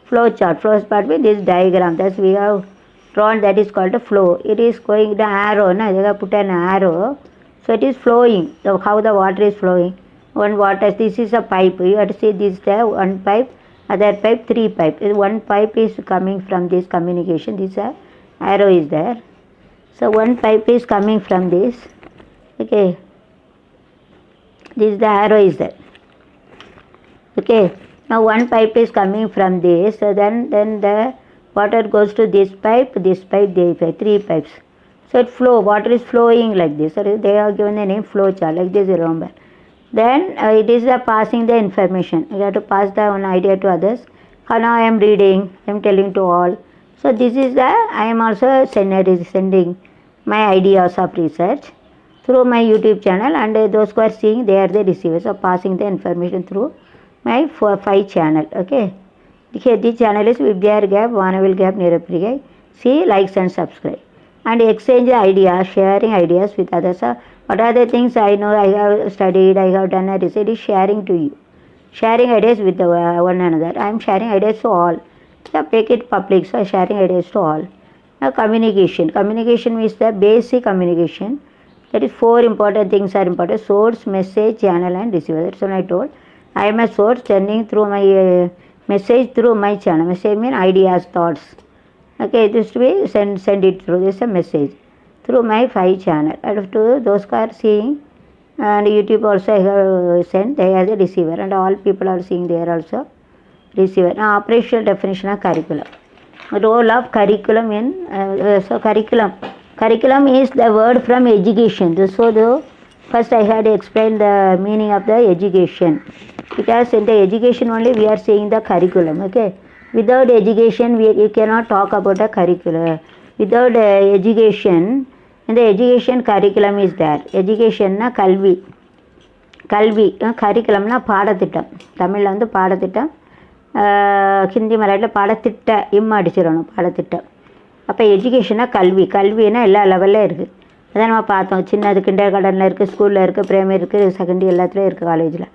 Flow chart. Flow chart with this diagram. That's we have drawn. That is called a flow. It is going the arrow. You have put an arrow. So it is flowing. So how the water is flowing. One water. This is a pipe. You have to see this there. One pipe. Other pipe. 3 pipe. One pipe is coming from this communication. This arrow is there. So one pipe is coming from this. Okay. This the arrow is there. Okay. Now one pipe is coming from this. So then the water goes to this pipe, this pipe, 3 pipes. So it flow. Water is flowing like this. So they have given the name flow chart. Like this, remember. Then it is passing the information. You have to pass the one idea to others. Now I am reading. I am telling to all. So this is I am also sending my ideas of research through my YouTube channel, and those who are seeing, they are the receivers of passing the information through my 5 channel. Okay. Here this channel is Vidyar Gap, Vanavil Gap, Niraprigai. See, likes and subscribe. And exchange ideas, sharing ideas with others. What are the things I know, I have studied, I have done a research, is sharing to you. Sharing ideas with one another. I am sharing ideas to all. So make it public. So sharing ideas to all. Now communication. Communication means the basic communication. That is 4 important things are important. Source, message, channel and receiver. That's what I told. I am a source sending through my message through my channel. Message means ideas, thoughts. Okay, this to be send it through. This is a message. Through my 5 channel. And to those who are seeing, and YouTube also I have sent, they are the receiver. And all people are seeing there also receiver. Now operational definition of curriculum. Role of curriculum in, curriculum. Curriculum is the word from education. So first I had to explain the meaning of the education. Because in the education only we are saying the curriculum. Okay. Without education we cannot talk about the curriculum. Without education, in the education curriculum is there. Education na kalvi. Curriculum na பாடத்திட்டம். தமிழில் வந்து பாடத்திட்டம், ஹிந்தி மராட்டில் பாடத்திட்ட அடிச்சிடணும் பாடத்திட்டம். அப்போ எஜுகேஷனாக கல்வினா எல்லா லெவலில் இருக்குது. அதான் நம்ம பார்த்தோம். சின்னது கிண்டர் கார்டனில் இருக்குது, ஸ்கூலில் இருக்குது, பிரைமரி இருக்குது, செகண்டரி எல்லாத்துலேயும் இருக்குது, காலேஜில்.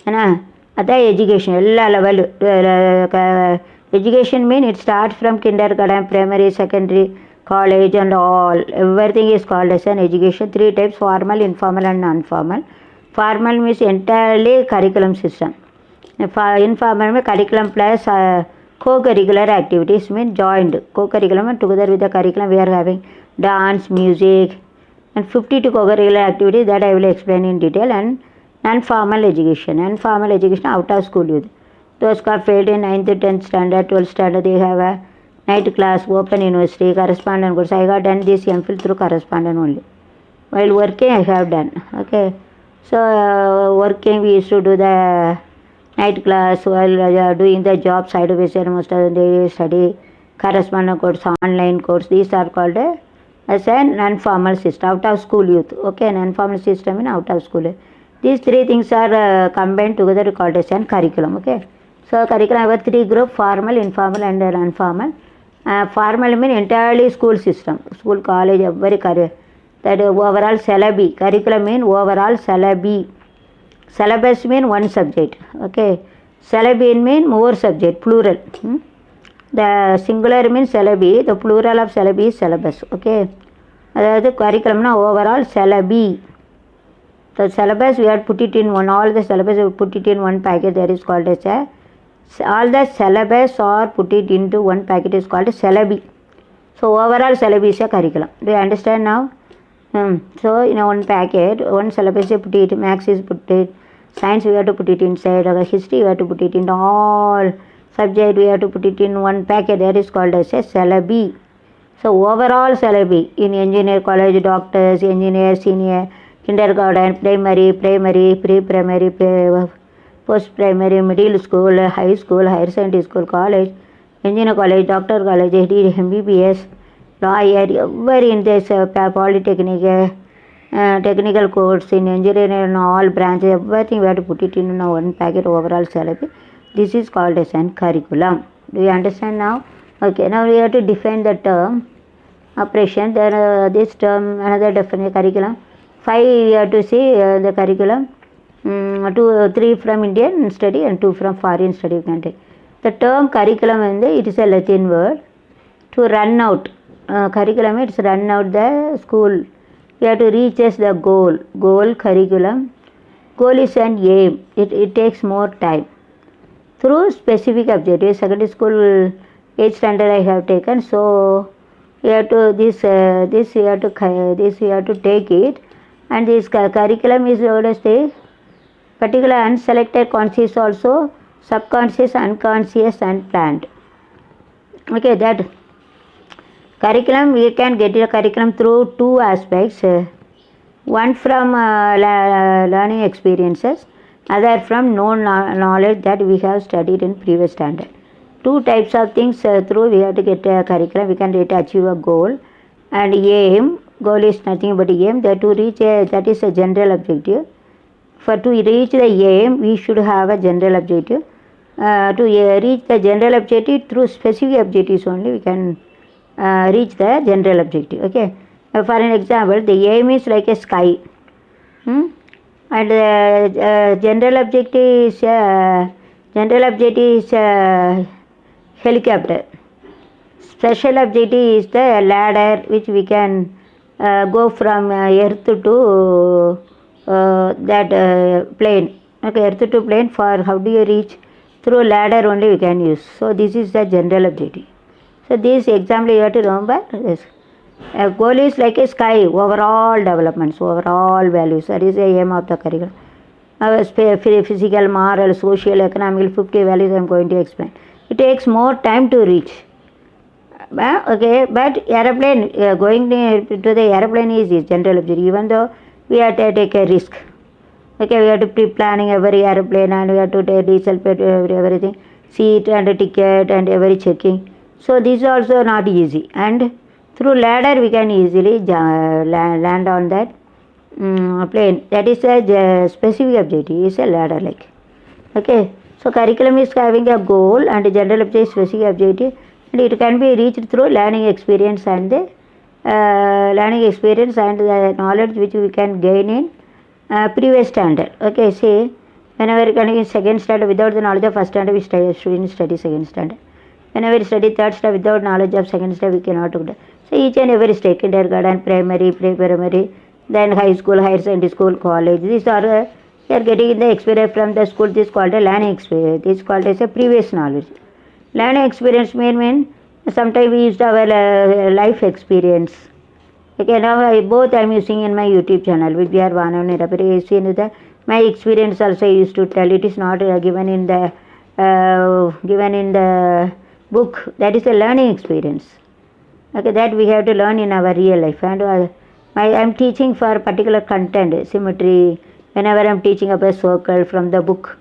ஏன்னா அதான் எஜுகேஷன் எல்லா level. Education mean it start from kinder garden, primary, secondary, college and all. Everything is called as an education. 3 types: formal, informal and non-formal. Formal means entirely curriculum system. Informal means curriculum plus co-curricular activities mean joined. Co-curriculum and together with the curriculum we are having dance, music and 52 co-curricular activities that I will explain in detail. And non-formal education. Non-formal education out of school youth. Those who have failed in 9th, 10th standard, 12th standard, they have a night class, open university, correspondence course. I have done this MPhil through correspondence only. While working I have done. Okay. So working we used to do the night class while doing the job side by side. Most of the day study correspondence course, online course. These are called as a non-formal system, out of school youth. Okay, non-formal system in out of school. These 3 things are combined together called as a curriculum. Okay. So curriculum I have 3 groups: formal, informal and non-formal. Formal means entirely school system, school, college, every career. That overall syllabi. Curriculum means overall syllabi. Syllabus means one subject. Okay. Syllabi means more subject, plural. The singular means syllabi. The plural of syllabi is syllabus. Okay. The curriculum na overall syllabi. The syllabus we have put it in one. All the syllabus we put it in one packet. That is called as a. All the syllabus are put it into one packet is called syllabi. So overall syllabi is a curriculum. Do you understand now? So in one packet, one syllabus you put it, maths is put it, science we have to put it inside, or history we have to put it in, all subject we have to put it in one packet. That is called as a syllabi. So overall syllabi in engineer college, doctors, engineer, senior, kindergarten, primary, pre-primary, post-primary, middle school, high school, higher secondary school, college, engineer college, doctor college, MBBS, lawyer, every in this polytechnic, technical course, in engineering and all branches, everything we have to put it in one packet overall syllabus. This is called as an curriculum. Do you understand now? Okay, now we have to define the term operation. Then this term, another definition curriculum. 5 we have to see the curriculum. 2, 3 from Indian study and 2 from foreign study. The term curriculum, it is a Latin word. To run out. Curriculum, it's run out the school. We have to reach as the goal. Goal, curriculum. Goal is an aim. It takes more time. Through specific objectives. Secondary school 8th standard I have taken. So we have to this we have to take it. And this curriculum is what I say. Particular unselected conscious also, subconscious, unconscious and planned. Okay, that curriculum, we can get a curriculum through 2 aspects. One from learning experiences, other from known knowledge that we have studied in previous standard. 2 types of things through we have to get a curriculum. We can achieve a goal and aim. Goal is nothing but aim. That to reach that is a general objective. For to reach the aim, we should have a general objective. To reach the general objective through specific objectives only, we can reach the general objective. Okay. For an example, the aim is like a sky, and general objective is helicopter. Special objective is the ladder, which we can go from earth to that plane. Okay, earth to plane. For how do you reach? Through ladder only we can use. So this is the general objective. So this example you have to remember. This goal is like a sky, overall developments, overall values. That is the aim of the curriculum. Physical, moral, social, economical, 50 values I am going to explain. It takes more time to reach. Okay, but aeroplane, going to the aeroplane is general objective, even though we have to take a risk. Okay, we have to pre-planning every aeroplane, and we have to take diesel, petrol, everything, seat and ticket and every checking. So this is also not easy. And through ladder we can easily land on that plane. That is a specific objective, is a ladder like. Okay, so curriculum is having a goal and a general objective, specific objective, and it can be reached through learning experience and the knowledge which we can gain in previous standard. Okay, see, whenever you can in second standard, without the knowledge of first standard, we students study second standard. Whenever we study third standard, without knowledge of second standard, we cannot do that. So each and every stage, kindergarten, primary, pre-primary, then high school, higher secondary school, college, these are we are getting the experience from the school. This is called a learning experience. This is called as a previous knowledge. Learning experience mean sometimes we used our life experience. Okay, now both I am using in my YouTube channel, Vidya Vanam Nirapari. My experience also I used to tell. It is not given in the book. That is a learning experience. Okay, that we have to learn in our real life. And I am teaching for particular content, symmetry. Whenever I am teaching about a circle from the book,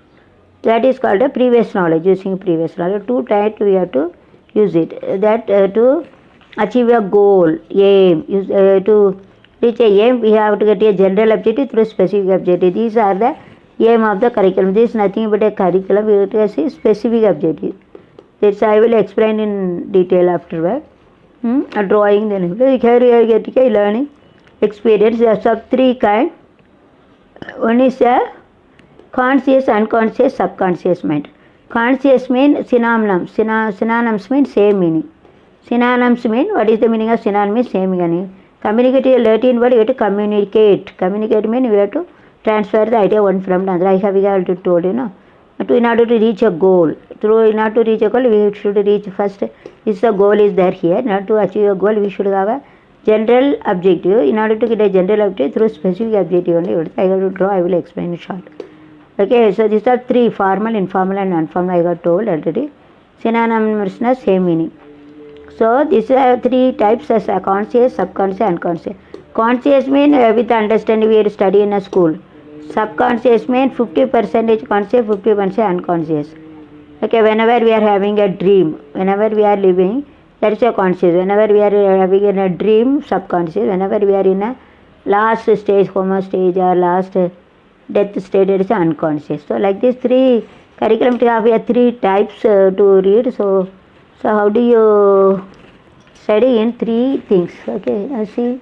that is called a previous knowledge. Using previous knowledge, two types we have to use it. That to achieve a goal, aim, to reach a aim, we have to get a general objective through specific objective. These are the aim of the curriculum. This is nothing but a curriculum. We have to see specific objective. This I will explain in detail afterward. A drawing, then here we are getting a learning experience. There are three kinds. One is a conscious, unconscious, subconscious mind. Conscious means synonyms. Synonyms mean same meaning. Synonyms mean, what is the meaning of synonym? Same meaning. Communicate is a Latin word, you have to communicate. Communicate means we have to transfer the idea one from another. I have already told you, no. In order to reach a goal, in order to reach a goal, we should reach first. This the goal is there here. In order to achieve a goal, we should have a general objective. In order to get a general objective through specific objective only, I have to draw. I will explain in short. Okay, so these are three: formal, informal, and non-formal. I got told already. Synonyms means same meaning. So these are three types as a conscious, subconscious, unconscious. Conscious means with understanding we study in a school. Subconscious means 50% conscious, 50% unconscious. Okay, whenever we are having a dream, whenever we are living, that is a conscious. Whenever we are having a dream, subconscious. Whenever we are in a last stage, coma stage, or last death state, it is unconscious. So like this three curriculum we have three types to read. So how do you study in three things? Okay, see.